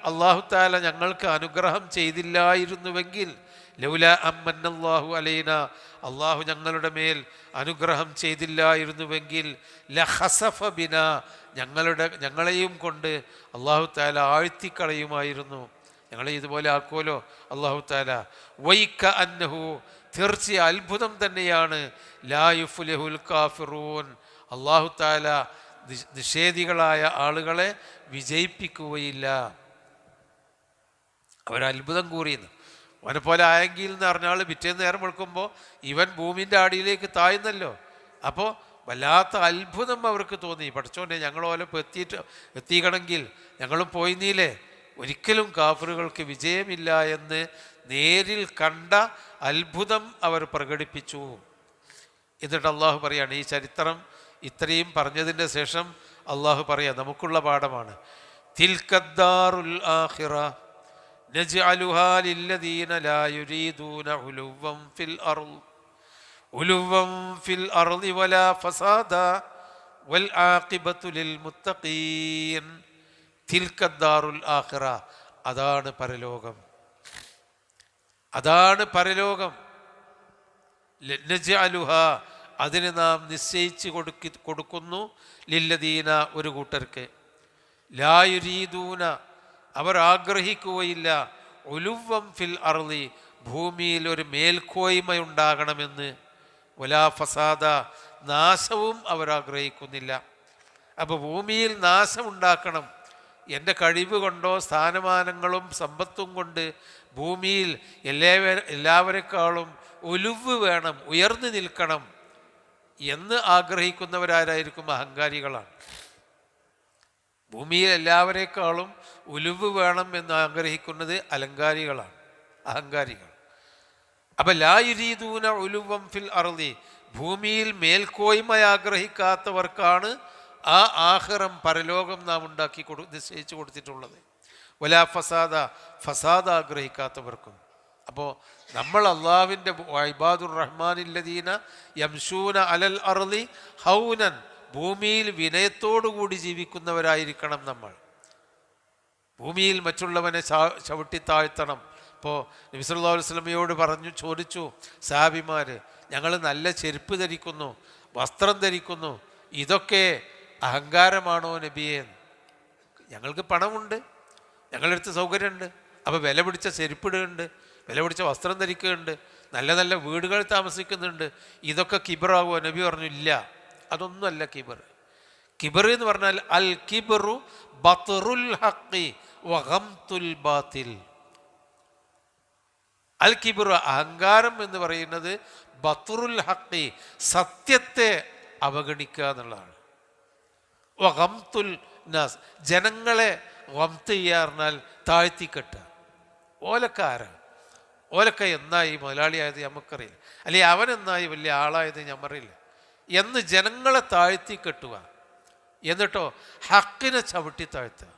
അല്ലാഹു തആല ഞങ്ങൾക്ക് അനുഗ്രഹം ചെയ്തില്ലായിരുന്നുവെങ്കിൽ ലൗലാ അമ്മന്നല്ലാഹു അലൈന അള്ളാഹു ഞങ്ങളുടെ മേൽ അനുഗ്രഹം ചെയ്തില്ലായിരുന്നുവെങ്കിൽ ലഖസഫ ബിനാ ഞങ്ങളെയും കൊണ്ട് അല്ലാഹു തആല ആഴ്ത്തിക്കളയുമായിരുന്നു. ഞങ്ങളെ ഇതുപോലെ ആക്കുമല്ലോ അല്ലാഹു തആല. വൈക അന്നഹു തീർച്ചയായും അത്ഭുതം തന്നെയാണ്. ലാ യുഫ്ലിഹുൽ കാഫിറൂൻ അല്ലാഹു തആല നിഷേധികളായ ആളുകളെ വിജയിപ്പിക്കുകയില്ല. അവരത്ഭുതം കൂറിയെന്ന് അവനെ പോലെ ആയെങ്കിൽ എന്ന് പറഞ്ഞാൽ പിറ്റേന്ന് നേരം വെളുക്കുമ്പോൾ ഇവൻ ഭൂമിൻ്റെ അടിയിലേക്ക് താഴ്ന്നല്ലോ. അപ്പോൾ വല്ലാത്ത അത്ഭുതം അവർക്ക് തോന്നി. പഠിച്ചോണ്ടേ ഞങ്ങളോലെ എത്തിക്കണമെങ്കിൽ ഞങ്ങളും പോയിന്നീലേ. ഒരിക്കലും കാഫിറുകൾക്ക് വിജയമില്ല എന്ന് നേരിൽ കണ്ട അത്ഭുതം അവർ പ്രകടിപ്പിച്ചു. എന്നിട്ട് അള്ളാഹു പറയാണ്, ഈ ചരിത്രം ഇത്രയും പറഞ്ഞതിൻ്റെ ശേഷം അള്ളാഹു പറയാം, നമുക്കുള്ള പാഠമാണ്. തിൽക്കദ്ദാറുൽ ആഖിറ നജ്അലുഹാ ലില്ലദീന ലാ യുരീദൂന ഉലുവ്വൻ ഫിൽ അർളി വലാ ഫസാദ വൽ ആഖിബത്തു ലിൽ മുത്തഖീൻ. തിൽക്കദ്ദാറുൽ ആഖിറ, അതാണ് പരലോകം, അതാണ് പരലോകം. നജ്അലുഹാ, അതിന് നാം നിശ്ചയിച്ച് കൊടുക്കുന്നു, ലില്ലദീന, ഒരു കൂട്ടർക്ക്, ലാ യുരീദൂന, അവർ ആഗ്രഹിക്കുകയില്ല, ഉലുവ്വൻ ഫിൽ അർളി, ഭൂമിയിൽ ഒരു മേൽക്കോയ്മയുണ്ടാകണമെന്ന്, വലാ ഫസാദ, നാശവും അവർ ആഗ്രഹിക്കുന്നില്ല. അപ്പോൾ ഭൂമിയിൽ നാശമുണ്ടാക്കണം, എൻ്റെ കഴിവ് കൊണ്ടോ സ്ഥാനമാനങ്ങളും സമ്പത്തും കൊണ്ട് ഭൂമിയിൽ എല്ലാവരെക്കാളും ഉലുവ് വേണം, ഉയർന്നു നിൽക്കണം എന്ന് ആഗ്രഹിക്കുന്നവരാരായിരിക്കും? അഹങ്കാരികളാണ്. ഭൂമിയിൽ എല്ലാവരെക്കാളും ഉലുവ് വേണം എന്ന് ആഗ്രഹിക്കുന്നത് അഹങ്കാരികൾ. അപ്പം ലാ യുരീദൂന ഉലുവ്വൻ ഫിൽ അർളി, ഭൂമിയിൽ മേൽക്കോയ്മ ആഗ്രഹിക്കാത്തവർക്കാണ് ആ ആഖിറം, പരലോകം നാം നിശ്ചയിച്ചു കൊടുത്തിട്ടുള്ളത്. വലാ ഫസാദ, ഫസാദ ആഗ്രഹിക്കാത്തവർക്കും. അപ്പോൾ നമ്മൾ അള്ളാഹുവിൻ്റെ ഇബാദുർ റഹ്മാനില്ലദീന യംശൂന അലൽ അർളി ഹൗനൻ, ഭൂമിയിൽ വിനയത്തോടുകൂടി ജീവിക്കുന്നവരായിരിക്കണം നമ്മൾ. ഭൂമിയിൽ മറ്റുള്ളവനെ ചവിട്ടി താഴ്ത്തണം. ഇപ്പോൾ നബി സല്ലല്ലാഹു അലൈഹി വസല്ലമയോട് ചോദിച്ചു സഹാബിമാർ, ഞങ്ങൾ നല്ല ചെരുപ്പ് ധരിക്കുന്നു, വസ്ത്രം ധരിക്കുന്നു, ഇതൊക്കെ അഹങ്കാരമാണോ നബിയെ? ഞങ്ങൾക്ക് പണമുണ്ട്, ഞങ്ങളുടെ അടുത്ത് സൗകര്യമുണ്ട്, അപ്പോൾ വില പിടിച്ച ചെരുപ്പിടുന്നുണ്ട്, വില പിടിച്ച വസ്ത്രം ധരിക്കുന്നുണ്ട്, നല്ല നല്ല വീടുകൾ താമസിക്കുന്നുണ്ട്, ഇതൊക്കെ കിബറാകുമോ? നബി പറഞ്ഞു, ഇല്ല, അതൊന്നുമല്ല കിബർ. കിബർ എന്ന് പറഞ്ഞാൽ അൽ കിബറു ബത്റുൽ ഹഖി വഗംതുൽ ബാതിൽ. അൽ കിബർ, അഹങ്കാരം എന്ന് പറയുന്നത് ബത്റുൽ ഹഖി, സത്യത്തെ അവഗണിക്കുക എന്നുള്ളതാണ്. വഗംതുൽ നാസ്, ജനങ്ങളെ ഗംത് ചെയ്യുക പറഞ്ഞാൽ താഴ്ത്തിക്കെട്ടുക. ഓലക്ക എന്നായി മുതലാളിയായത് നമുക്കറിയില്ല, അല്ലെങ്കിൽ അവൻ എന്നായി വലിയ ആളായത് ഞമ്മറിയില്ല എന്ന് ജനങ്ങളെ താഴ്ത്തി കെട്ടുക, എന്നിട്ടോ ഹക്കിനെ ചവിട്ടി താഴ്ത്തുക.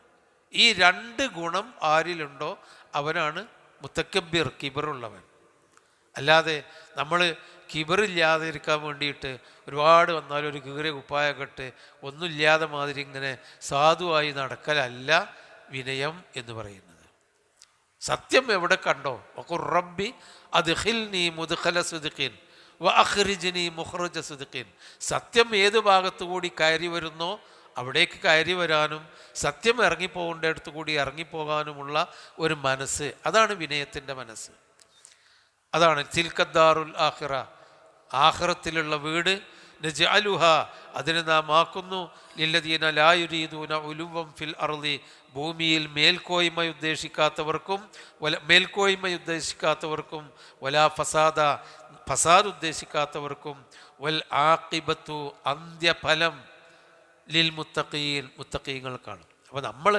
ഈ രണ്ട് ഗുണം ആരിലുണ്ടോ അവനാണ് മുത്തക്കബ്ബിർ, കിബറുള്ളവൻ. അല്ലാതെ നമ്മൾ കിബറില്ലാതെ ഇരിക്കാൻ വേണ്ടിയിട്ട് ഒരുപാട് വന്നാലും ഒരു കീറിയ കുപ്പായൊക്കെ ഇട്ട് ഒന്നുമില്ലാതെ മാതിരി ഇങ്ങനെ സാധുവായി നടക്കലല്ല വിനയം എന്ന് പറയുന്നത്. സത്യം എവിടെ കണ്ടോ? വഖുർ റബ്ബി അദ്ഖിൽനി മുദ്ഖല സിദ്ഖിൻ വഅഖ്രിജ്നി മുഖ്റജ സിദ്ഖിൻ. സത്യം ഏത് ഭാഗത്തുകൂടി കയറി വരുന്നോ അവിടേക്ക് കയറി വരാനും സത്യം ഇറങ്ങിപ്പോകേണ്ടടുത്ത് കൂടി ഇറങ്ങിപ്പോകാനുമുള്ള ഒരു മനസ്സ്, അതാണ് വിനയത്തിൻ്റെ മനസ്സ്. അതാണ് തിൽക്കദ്ദാറുൽ ആഖിറ, ആഖിറത്തിലുള്ള വീട്. നജ്അലുഹ, അതിനെ നാം ആക്കുന്നു, ലില്ലദീന ലാ യുരീദൂന ഉലുവ്വൻ ഫിൽ അർളി, ഭൂമിയിൽ മേൽക്കോയ്മ ഉദ്ദേശിക്കാത്തവർക്കും വലാ ഫസാദ, ഫസാദ് ഉദ്ദേശിക്കാത്തവർക്കും, വൽ ആഖിബത്തു, അന്ത്യഫലം, ലിൽ മുത്തഖീൻ, മുത്തഖീങ്ങൾക്കാണ്. അപ്പോൾ നമ്മൾ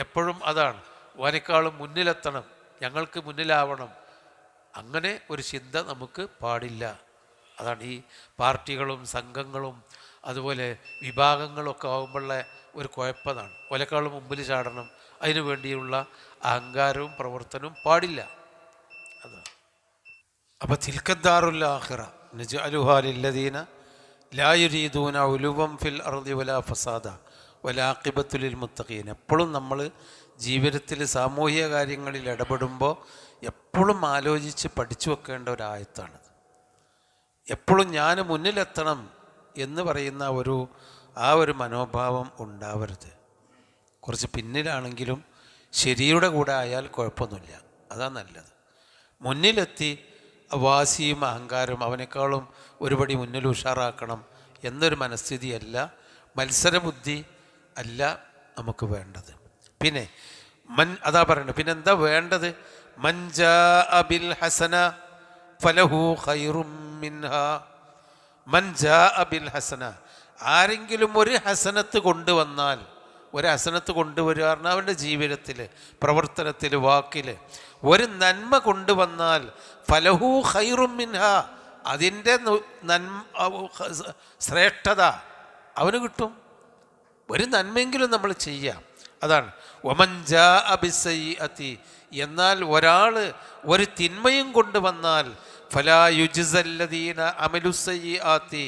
എപ്പോഴും അതാണ്, ഓനേക്കാളും മുന്നിലെത്തണം, ഞങ്ങൾക്ക് മുന്നിലാവണം, അങ്ങനെ ഒരു ചിന്ത നമുക്ക് പാടില്ല. അതാണ് ഈ പാർട്ടികളും സംഘങ്ങളും അതുപോലെ വിഭാഗങ്ങളൊക്കെ ആകുമ്പോഴുള്ള ഒരു കുഴപ്പതാണ്. ഒലക്കാളും മുമ്പിൽ ചാടണം, അതിനു വേണ്ടിയുള്ള അഹങ്കാരവും പ്രവർത്തനവും പാടില്ല. അതാണ്. അപ്പോൾ തിൽക്കദ്ദാറുൽ ആഖിറ നജ്അലുഹാ ലില്ലദീന ലാ യുരീദൂന ഉലുവ്വൻ ഫിൽ അർളി വലാ ഫസാദ വൽ ആഖിബത്തു ലിൽ മുത്തഖീൻ. എപ്പോഴും നമ്മൾ ജീവിതത്തിൽ സാമൂഹിക കാര്യങ്ങളിൽ ഇടപെടുമ്പോൾ എപ്പോഴും ആലോചിച്ച് പഠിച്ചു വെക്കേണ്ട ഒരായത്താണത്. എപ്പോഴും ഞാൻ മുന്നിലെത്തണം എന്ന് പറയുന്ന ആ ഒരു മനോഭാവം ഉണ്ടാവരുത്. കുറച്ച് പിന്നിലാണെങ്കിലും ശരിയുടെ കൂടെ ആയാൽ കുഴപ്പമൊന്നുമില്ല, അതാണ് നല്ലത്. മുന്നിലെത്തി വാശിയും അഹങ്കാരവും അവനേക്കാളും ഒരുപടി മുന്നിൽ ഉഷാറാക്കണം എന്നൊരു മനസ്ഥിതിയല്ല, മത്സരബുദ്ധി അല്ല നമുക്ക് വേണ്ടത്. പിന്നെ അതാ പറയണത്, പിന്നെ എന്താ വേണ്ടത്? മൻ ജാഅ ബിൽ ഹസന ഫലഹു ഖൈറും മിൻഹാ. മൻ ജാഅ ബിൽ ഹസന, ആരെങ്കിലും ഒരു ഹസനത്ത് കൊണ്ടുവന്നാൽ, ഒരു ഹസനത്ത് കൊണ്ടുവരിക പറഞ്ഞാൽ അവൻ്റെ ജീവിതത്തിൽ, പ്രവർത്തനത്തിൽ, വാക്കിൽ ഒരു നന്മ കൊണ്ടുവന്നാൽ ഫലഹു ഖൈറും മിൻഹാ, അതിൻ്റെ ശ്രേഷ്ഠത അവന് കിട്ടും. ഒരു നന്മയെങ്കിലും നമ്മൾ ചെയ്യാം. അതാണ് വമൻ ജാഅ ബിസ്സയ്യിഅതി, എന്നാൽ ഒരാൾ ഒരു തിന്മയും കൊണ്ടുവന്നാൽ ഫലാ യുജ്സല്ലദീന അമലുസ്സയ്യിആതി,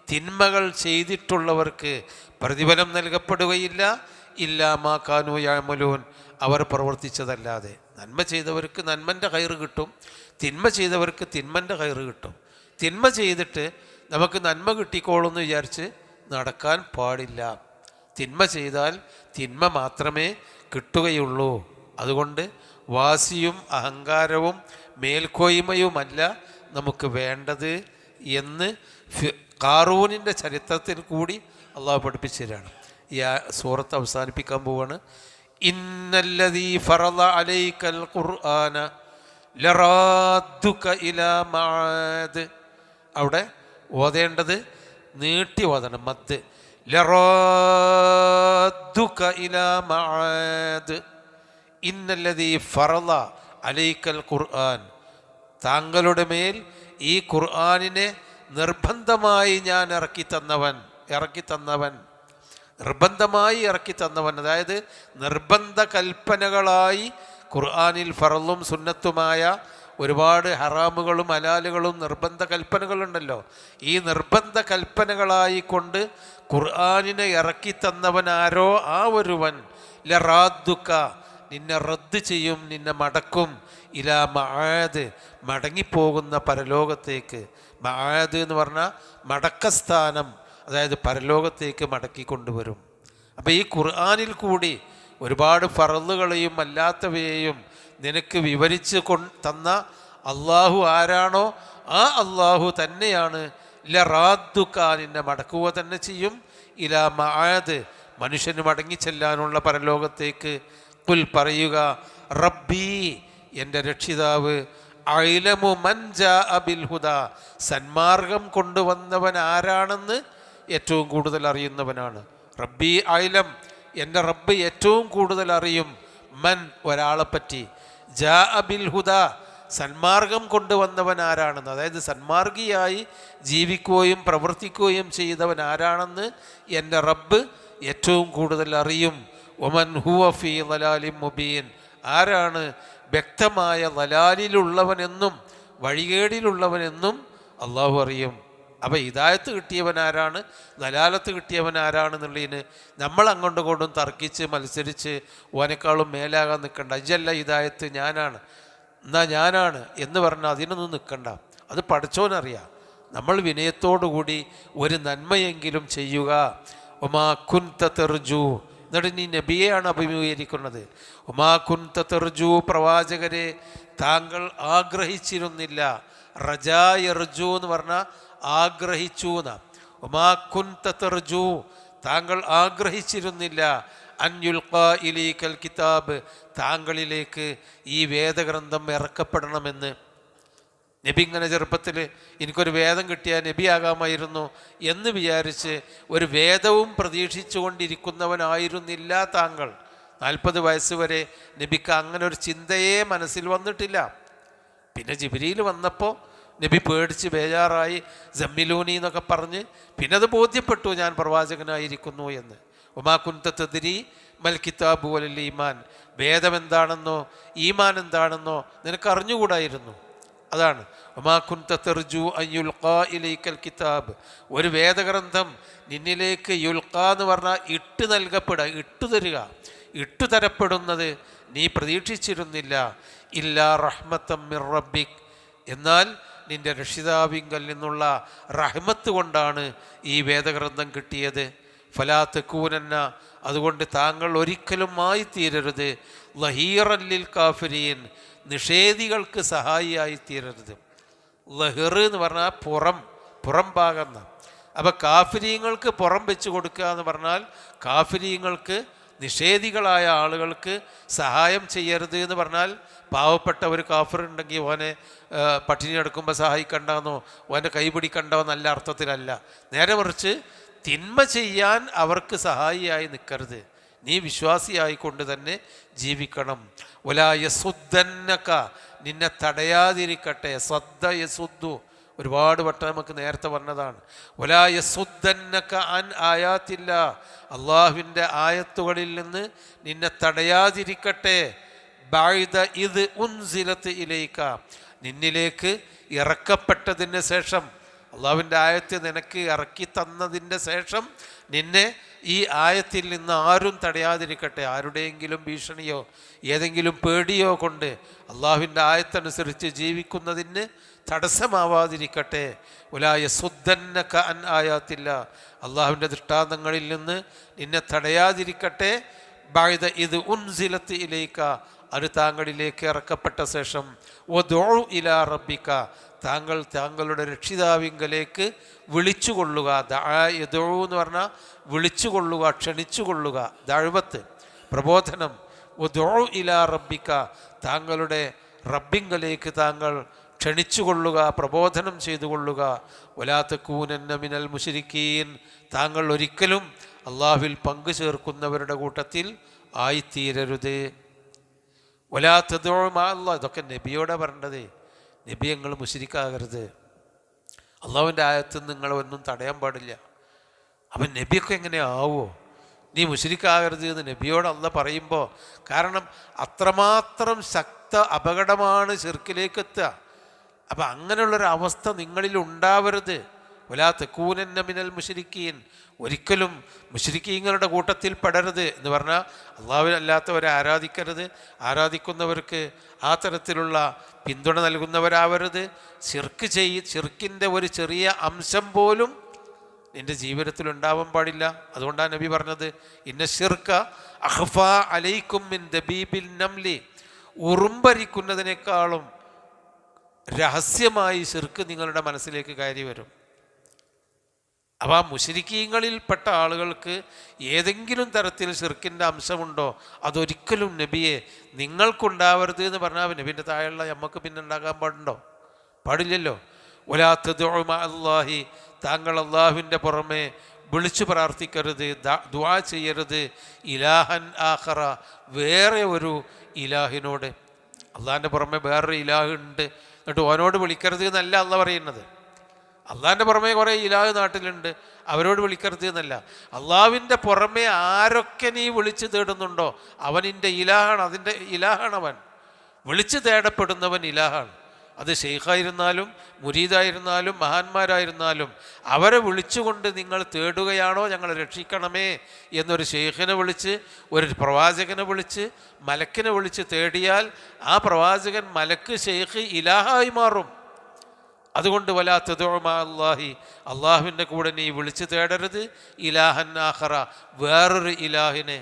തിന്മകൾ ചെയ്തിട്ടുള്ളവർക്ക് പ്രതിഫലം നൽകപ്പെടുകയില്ല, ഇല്ലാ മാ കാനൂ യഅമലൂൻ, അവർ പ്രവർത്തിച്ചതല്ലാതെ. നന്മ ചെയ്തവർക്ക് നന്മൻ്റെ ഖൈറ് കിട്ടും, തിന്മ ചെയ്തവർക്ക് തിന്മൻ്റെ ഖൈറ് കിട്ടും. തിന്മ ചെയ്തിട്ട് നമുക്ക് നന്മ കിട്ടിക്കോളൂന്ന് വിചാരിച്ച് നടക്കാൻ പാടില്ല. തിന്മ ചെയ്താൽ തിന്മ മാത്രമേ കിട്ടുകയുള്ളൂ. അതുകൊണ്ട് വാശിയും അഹങ്കാരവും മേൽക്കോയ്മയുമല്ല നമുക്ക് വേണ്ടത് എന്ന് ഖാറൂനിൻ്റെ ചരിത്രത്തിൽ കൂടി അള്ളാഹു പഠിപ്പിച്ചു തരാണ്. ഈ സൂറത്ത് അവസാനിപ്പിക്കാൻ പോവാണ്. ഇന്നല്ലദീ ഫറള അലൈക്കൽ ഖുർആന ലറാദ്ദുക ഇലാ മആദ്, അവിടെ ഓതേണ്ടത് നീട്ടി ഓതണം, മദ്. ലറാദ്ദുക ഇലാ മആദ് ഇന്നല്ലദീ ഫറള അലൈക്കൽ ഖുർആൻ, താങ്കളുടെ മേൽ ഈ ഖുർആനിനെ നിർബന്ധമായി ഞാൻ ഇറക്കി തന്നവൻ, നിർബന്ധമായി ഇറക്കി തന്നവൻ. അതായത് നിർബന്ധ കൽപ്പനകളായി ഖുർആനിൽ ഫറളും സുന്നത്തുമായ ഒരുപാട് ഹറാമുകളും ഹലാലുകളും നിർബന്ധ കൽപ്പനകളുണ്ടല്ലോ. ഈ നിർബന്ധ കൽപ്പനകളായി കൊണ്ട് ഖുർആനിനെ ഇറക്കി തന്നവൻ ആരോ ആ ഒരുവൻ ലറാദ്ദുക, നിന്നെ റദ്ദ് ചെയ്യും, നിന്നെ മടക്കും, ഇലാ മആദ്, മടങ്ങിപ്പോകുന്ന പരലോകത്തേക്ക്. മആദ് എന്ന് പറഞ്ഞാൽ മടക്കസ്ഥാനം, അതായത് പരലോകത്തേക്ക് മടക്കി കൊണ്ടുവരും. അപ്പോൾ ഈ ഖുർആനിൽ കൂടി ഒരുപാട് ഫറളുകളെയും അല്ലാത്തവയെയും നിനക്ക് വിവരിച്ച് തന്ന അള്ളാഹു ആരാണോ ആ അള്ളാഹു തന്നെയാണ് ലറാദ്ദുക, നിന്നെ മടക്കുക തന്നെ ചെയ്യും, ഇലാ മആദ്, മനുഷ്യന് മടങ്ങിച്ചെല്ലാനുള്ള പരലോകത്തേക്ക്. ഖുൽ, പറയുക, റബ്ബി, എൻ്റെ രക്ഷിതാവ്, അഅ്ലമു മൻ ജാഅ ബിൽ ഹുദാ, സന്മാർഗം കൊണ്ടുവന്നവൻ ആരാണെന്ന് ഏറ്റവും കൂടുതൽ അറിയുന്നവനാണ്. റബ്ബി അഅ്ലം, എൻ്റെ റബ്ബ് ഏറ്റവും കൂടുതൽ അറിയും, മൻ, ഒരാളെപ്പറ്റി, ജാഅ ബിൽ ഹുദാ, സന്മാർഗം കൊണ്ടുവന്നവൻ ആരാണെന്ന്, അതായത് സന്മാർഗിയായി ജീവിക്കുകയും പ്രവർത്തിക്കുകയും ചെയ്തവൻ ആരാണെന്ന് എൻ്റെ റബ്ബ് ഏറ്റവും കൂടുതൽ അറിയും. വമൻ ഹുവ ഫീ ളലാലിൻ മുബീൻ, ആരാണ് വ്യക്തമായ ളലാലിലുള്ളവനെന്നും വഴികേടിലുള്ളവനെന്നും അള്ളാഹു അറിയും. അപ്പോൾ ഹിദായത്ത് കിട്ടിയവൻ ആരാണ്, ദലാലത്ത് കിട്ടിയവൻ ആരാണെന്നുള്ളതിന് നമ്മൾ അങ്ങോട്ടും കൊണ്ടും തർക്കിച്ച് മത്സരിച്ച് ഓനേക്കാളും മേലാകാൻ നിൽക്കണ്ട. ഇജല്ല ഹിദായത്ത്, ഞാനാണ്, എന്നാ ഞാനാണ് എന്ന് പറഞ്ഞാൽ അതിനൊന്നും നിൽക്കണ്ട. അത് പഠിച്ചോനറിയാം. നമ്മൾ വിനയത്തോടുകൂടി ഒരു നന്മയെങ്കിലും ചെയ്യുക. ഒമാ കുൻത തെർജു, എന്നിട്ട് നീ നബിയെയാണ് അഭിമുഖീകരിക്കുന്നത്. ഒമാ കുൻത തെർജു, പ്രവാചകരെ താങ്കൾ ആഗ്രഹിച്ചിരുന്നില്ല. റജാ യർജു എന്ന് പറഞ്ഞാൽ ആഗ്രഹിച്ചു എന്നാ. ഒമാ കുൻത തെർജു, താങ്കൾ ആഗ്രഹിച്ചിരുന്നില്ല. അൻ യുൽഖാ ഇലൈക്കൽ കിതാബ്, താങ്കളിലേക്ക് ഈ വേദഗ്രന്ഥം ഇറക്കപ്പെടണമെന്ന്. നബി ഇങ്ങനെ ചെറുപ്പത്തിൽ എനിക്കൊരു വേദം കിട്ടിയാൽ നബിയാകാമായിരുന്നു എന്ന് വിചാരിച്ച് ഒരു വേദവും പ്രതീക്ഷിച്ചു കൊണ്ടിരിക്കുന്നവനായിരുന്നില്ല താങ്കൾ. 40 വയസ്സ് വരെ നബിക്ക് അങ്ങനെ ഒരു ചിന്തയെ മനസ്സിൽ വന്നിട്ടില്ല. പിന്നെ ജിബ്രീൽ വന്നപ്പോൾ നബി പേടിച്ച് ബേജാറായി, ജമ്മിലൂനി എന്നൊക്കെ പറഞ്ഞ് പിന്നെ അത് ബോധ്യപ്പെട്ടു ഞാൻ പ്രവാചകനായിരിക്കുന്നു എന്ന്. ഒമാ കുൻത തദ്രി മൽ കിതാബു വലൽ ഈമാൻ, വേദം എന്താണെന്നോ ഈമാൻ എന്താണെന്നോ നിനക്ക് അറിഞ്ഞുകൂടായിരുന്നു. അതാണ് ഒമാ കുൻത തെർജു അൻ യുൽഖാ ഇലൈക്കൽ കിതാബ്, ഒരു വേദഗ്രന്ഥം നിന്നിലേക്ക് യുൽഖാ എന്ന് പറഞ്ഞാൽ ഇട്ട് നൽകപ്പെടുക, ഇട്ടുതരിക, ഇട്ടുതരപ്പെടുന്നത് നീ പ്രതീക്ഷിച്ചിരുന്നില്ല. ഇല്ലാ റഹ്മത്തം മിർ റബ്ബിക്, എന്നാൽ നിന്റെ രക്ഷിതാവിങ്കൽ നിന്നുള്ള റഹ്മത്ത് കൊണ്ടാണ് ഈ വേദഗ്രന്ഥം കിട്ടിയത്. ഫലാ തകൂനന്ന, അതുകൊണ്ട് താങ്കൾ ഒരിക്കലും ആയിത്തീരരുത്. ലഹീറൻ ലിൽ കാഫിരീൻ, നിഷേധികൾക്ക് സഹായിയായി തീരരുത്. ലഹിർ എന്ന് പറഞ്ഞാൽ പുറം ഭാഗം. അപ്പോൾ കാഫിരീങ്ങൾക്ക് പുറം വെച്ച് കൊടുക്കുക എന്ന് പറഞ്ഞാൽ കാഫിരീങ്ങൾക്ക്, നിഷേധികളായ ആളുകൾക്ക് സഹായം ചെയ്യരുത് എന്ന് പറഞ്ഞാൽ പാവപ്പെട്ട ഒരു കാഫിർ ഉണ്ടെങ്കിൽ ഓനെ പട്ടിണി എടുക്കുമ്പോൾ സഹായിക്കണ്ടെന്നോ ഓൻ്റെ കൈപിടിക്കണ്ടോ നല്ല അർത്ഥത്തിലല്ല. നേരെ മറിച്ച് തിന്മ ചെയ്യാൻ അവർക്ക് സഹായിയായി നിൽക്കരുത്. നീ വിശ്വാസിയായിക്കൊണ്ട് തന്നെ ജീവിക്കണം. വലാ യസുദ്ദന്നക, നിന്നെ തടയാതിരിക്കട്ടെ. സദ്ദ യസുദ്ദു, ഒരുപാട് വട്ടം നമുക്ക് നേരത്തെ പറഞ്ഞതാണ്. വലാ യസുദ്ദന്നക അൻ ആയാത്തില്ല, അള്ളാഹുവിൻ്റെ ആയത്തുകളിൽ നിന്ന് നിന്നെ തടയാതിരിക്കട്ടെ. ബഅദ ഇദ് ഉൻസിലത് ഇലൈക, നിന്നിലേക്ക് ഇറക്കപ്പെട്ടതിന് ശേഷം, അള്ളാഹുവിൻ്റെ ആയത്ത് നിനക്ക് ഇറക്കി തന്നതിൻ്റെ ശേഷം നിന്നെ ഈ ആയത്തിൽ നിന്ന് ആരും തടയാതിരിക്കട്ടെ. ആരുടെയെങ്കിലും ഭീഷണിയോ ഏതെങ്കിലും പേടിയോ കൊണ്ട് അള്ളാഹുവിൻ്റെ ആയത്തനുസരിച്ച് ജീവിക്കുന്നതിന് തടസ്സമാവാതിരിക്കട്ടെ. വലാ യസുദ്ദന്നക അൻ ആയാത്തില്ല, അള്ളാഹുവിൻ്റെ ദൃഷ്ടാന്തങ്ങളിൽ നിന്ന് നിന്നെ തടയാതിരിക്കട്ടെ. ബഅദ ഇദ് ഉൻസിലത് ഇലൈക, അത് താങ്കളിലേക്ക് ഇറക്കപ്പെട്ട ശേഷം. വദഉ ഇലാ റബ്ബിക, താങ്കൾ താങ്കളുടെ രക്ഷിതാവിങ്കലേക്ക് വിളിച്ചുകൊള്ളുക. ദഅ യദഉ എന്ന് പറഞ്ഞാൽ വിളിച്ചുകൊള്ളുക, ക്ഷണിച്ചുകൊള്ളുക, ദഅവത്ത് പ്രബോധനം. വദഉ ഇലാ റബ്ബിക, താങ്കളുടെ റബ്ബിങ്കലേക്ക് താങ്കൾ ക്ഷണിച്ചുകൊള്ളുക, പ്രബോധനം ചെയ്തുകൊള്ളുക. വലാ തകൂനന്ന മിനൽ മുശ്രിക്കീൻ, താങ്കൾ ഒരിക്കലും അള്ളാഹുവിൽ പങ്കു ചേർക്കുന്നവരുടെ കൂട്ടത്തിൽ ആയിത്തീരരുത്. വലാ തദ്ഉ മഅ അല്ലാഹ്, ഇതൊക്കെ നബിയോടെ പറഞ്ഞത്. നബി നിങ്ങൾ മുശ്രിക്കാകരുത്, അള്ളാഹുവിൻ്റെ ആയത്ത് നിങ്ങളൊന്നും തടയാൻ പാടില്ല. അപ്പം നബിയൊക്കെ എങ്ങനെ ആവുമോ? നീ മുശ്രിക്കാകരുത് എന്ന് നബിയോട് അള്ളാഹ് പറയുമ്പോൾ, കാരണം അത്രമാത്രം അപകടമാണ് ശിർക്കിലേക്ക് എത്തുക. അപ്പം അങ്ങനെയുള്ളൊരവസ്ഥ നിങ്ങളിൽ ഉണ്ടാവരുത്. വലാ തകൂനന്ന മിനൽ മുശ്രിക്കീൻ, ഒരിക്കലും മുശ്രിക്കീങ്ങളുടെ കൂട്ടത്തിൽ പെടരുത് എന്ന് പറഞ്ഞാൽ അള്ളാഹു അല്ലാത്തവരെ ആരാധിക്കരുത്, ആരാധിക്കുന്നവർക്ക് ആ തരത്തിലുള്ള പിന്തുണ നൽകുന്നവരാവരുത്. ശിർക്കിൻ്റെ ഒരു ചെറിയ അംശം പോലും നിൻ്റെ ജീവിതത്തിൽ ഉണ്ടാവാൻ പാടില്ല. അതുകൊണ്ടാണ് നബി പറഞ്ഞത്, ഇന്ന ശിർക അഖ്ഫാ അലൈക്കും മിൻ ദബീബിൽ നംലി, ഉറുമ്പരിക്കുന്നതിനേക്കാളും രഹസ്യമായി ശിർക്ക് നിങ്ങളുടെ മനസ്സിലേക്ക് കയറി വരും. അപ്പോൾ ആ മുശ്രിക്കീങ്ങളിൽപ്പെട്ട ആളുകൾക്ക് ഏതെങ്കിലും തരത്തിൽ ശിർക്കിൻ്റെ അംശമുണ്ടോ, അതൊരിക്കലും നബിയെ നിങ്ങൾക്കുണ്ടാവരുത് എന്ന് പറഞ്ഞാൽ നബിൻ്റെ താഴെയുള്ള നമുക്ക് പിന്നെ ഉണ്ടാകാൻ പാടുണ്ടോ? പാടില്ലല്ലോ. വലാ തദ്ഉ മഅ അല്ലാഹി, താങ്കൾ അള്ളാഹുവിൻ്റെ പുറമെ വിളിച്ചു പ്രാർത്ഥിക്കരുത്, ദുആ ചെയ്യരുത്. ഇലാഹൻ ആഖറ, വേറെ ഒരു ഇലാഹിനോട്. അള്ളാഹിൻ്റെ പുറമെ വേറൊരു ഇലാഹ് ഉണ്ട്, എന്നിട്ട് ഓനോട് വിളിക്കരുത് എന്നല്ല അള്ളാഹ് പറയുന്നത്. അള്ളാഹിൻ്റെ പുറമെ കുറേ ഇലാഹ് നാട്ടിലുണ്ട്, അവരോട് വിളിക്കരുത് എന്നല്ല. അള്ളാഹുവിൻ്റെ പുറമെ ആരൊക്കെ നീ വിളിച്ചു തേടുന്നുണ്ടോ അവനിൻ്റെ ഇലാഹാണ്, അതിൻ്റെ ഇലാഹാണ് അവൻ. വിളിച്ചു തേടപ്പെടുന്നവൻ ഇലാഹാണ്. അത് ഷെയ്ഖായിരുന്നാലും മുരീദായിരുന്നാലും മഹാന്മാരായിരുന്നാലും അവരെ വിളിച്ചുകൊണ്ട് നിങ്ങൾ തേടുകയാണോ ഞങ്ങളെ രക്ഷിക്കണമേ എന്നൊരു ഷെയ്ഖിനെ വിളിച്ച്, ഒരു പ്രവാചകനെ വിളിച്ച്, മലക്കിനെ വിളിച്ച് തേടിയാൽ ആ പ്രവാചകൻ, മലക്ക്, ഷെയ്ഖ് ഇലാഹായി മാറും. അതുകൊണ്ട് വലാ തദ്ഉ മഅ അല്ലാഹി, അള്ളാഹുവിൻ്റെ കൂടെ നീ വിളിച്ചു തേടരുത്. ഇലാഹൻ ആഖറ, വേറൊരു ഇലാഹിനെ.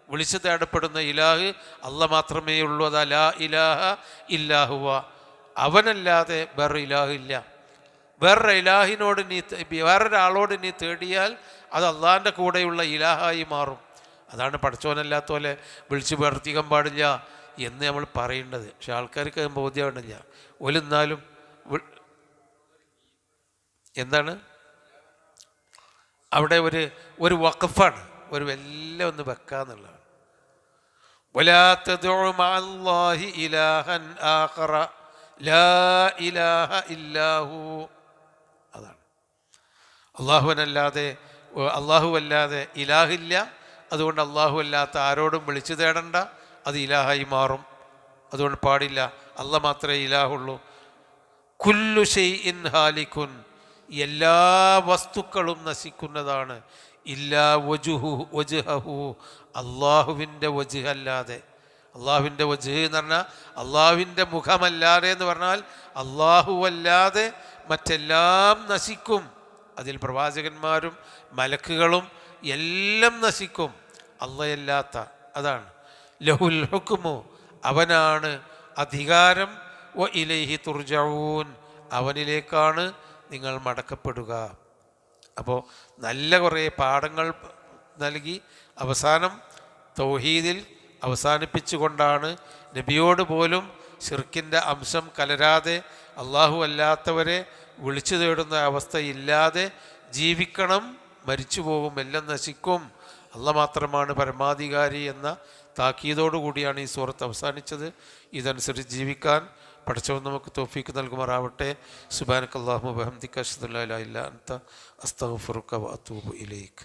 വിളിച്ചു തേടപ്പെടുന്ന ഇലാഹ് അള്ളാഹ് മാത്രമേ ഉള്ളൂ. അതാ ലാ ഇലാഹ ഇല്ലാ ഹുവ, അവനല്ലാതെ വേറെ ഇലാഹ് ഇല്ല. വേറൊരു ഇലാഹിനോട് വേറൊരാളോട് നീ തേടിയാൽ അത് അള്ളാഹിൻ്റെ കൂടെയുള്ള ഇലാഹായി മാറും. അതാണ് പടച്ചോനല്ലാത്ത പോലെ വിളിച്ചു പ്രവർത്തിക്കാൻ പാടില്ല എന്ന് നമ്മൾ പറയേണ്ടത്. പക്ഷെ ആൾക്കാർക്ക് അത് ബോധ്യമാണില്ല. ഒലെന്നാലും എന്താണ് അവിടെ ഒരു വഖഫാണ്, ഒരു വല്ല ഒന്ന് വെക്കാന്നുള്ളതാണ്. വലാ തദ്ഉ മഅ അല്ലാഹി ഇലാഹൻ ആഖറ ലാ ഇലാഹ ഇല്ലാഹു, അതാണ്. അള്ളാഹു അല്ലാതെ ഇലാഹില്ല. അതുകൊണ്ട് അള്ളാഹു അല്ലാത്ത ആരോടും വിളിച്ചു തേടണ്ട, അത് ഇലാഹായി മാറും. അതുകൊണ്ട് പാടില്ല. അള്ളാഹ് മാത്രമേ ഇലാഹുള്ളൂ. കുല്ലു ഷൈഇൻ ഹാലികുൻ, എല്ലാ വസ്തുക്കളും നശിക്കുന്നതാണ്. ഇല്ലാ വജ്ഹഹു, അള്ളാഹുവിൻ്റെ വജ്ഹ് അല്ലാതെ. അള്ളാഹുവിൻ്റെ വജ്ഹ് എന്ന് പറഞ്ഞാൽ അള്ളാഹുവിൻ്റെ മുഖമല്ലാതെ എന്ന് പറഞ്ഞാൽ അള്ളാഹു അല്ലാതെ മറ്റെല്ലാം നശിക്കും. അതിൽ പ്രവാചകന്മാരും മലക്കുകളും എല്ലാം നശിക്കും. അള്ളയല്ലാത്ത, അതാണ്. ലഹുൽ ഹുക്മു, അവനാണ് അധികാരം. വ ഇലൈഹി തുർജഊൻ, അവനിലേക്കാണ് നിങ്ങൾ മടക്കപ്പെടുക. അപ്പോൾ നല്ല കുറേ പാഠങ്ങൾ നൽകി അവസാനം തൗഹീദിൽ അവസാനിപ്പിച്ചുകൊണ്ടാണ് നബിയോട് പോലും ശിർക്കിൻ്റെ അംശം കലരാതെ അള്ളാഹു അല്ലാത്തവരെ വിളിച്ചു തേടുന്ന അവസ്ഥയില്ലാതെ ജീവിക്കണം. മരിച്ചു പോകും, എല്ലാം നശിക്കും, അള്ളാഹ് മാത്രമാണ് പരമാധികാരി എന്ന താക്കീതോടു കൂടിയാണ് ഈ സൂറത്ത് അവസാനിച്ചത്. ഇതനുസരിച്ച് ജീവിക്കാൻ പഠിച്ചവൻ നമുക്ക് തൗഫീക്ക് നൽകുമാറാവട്ടെ. സുബ്ഹാനക്കല്ലാഹുമ്മ വബിഹംദിക അശ്ഹദു അല്ലാ ഇലാഹ ഇല്ലാ അൻത അസ്തഗ്ഫിറുക വഅതൂബു ഇലൈക്.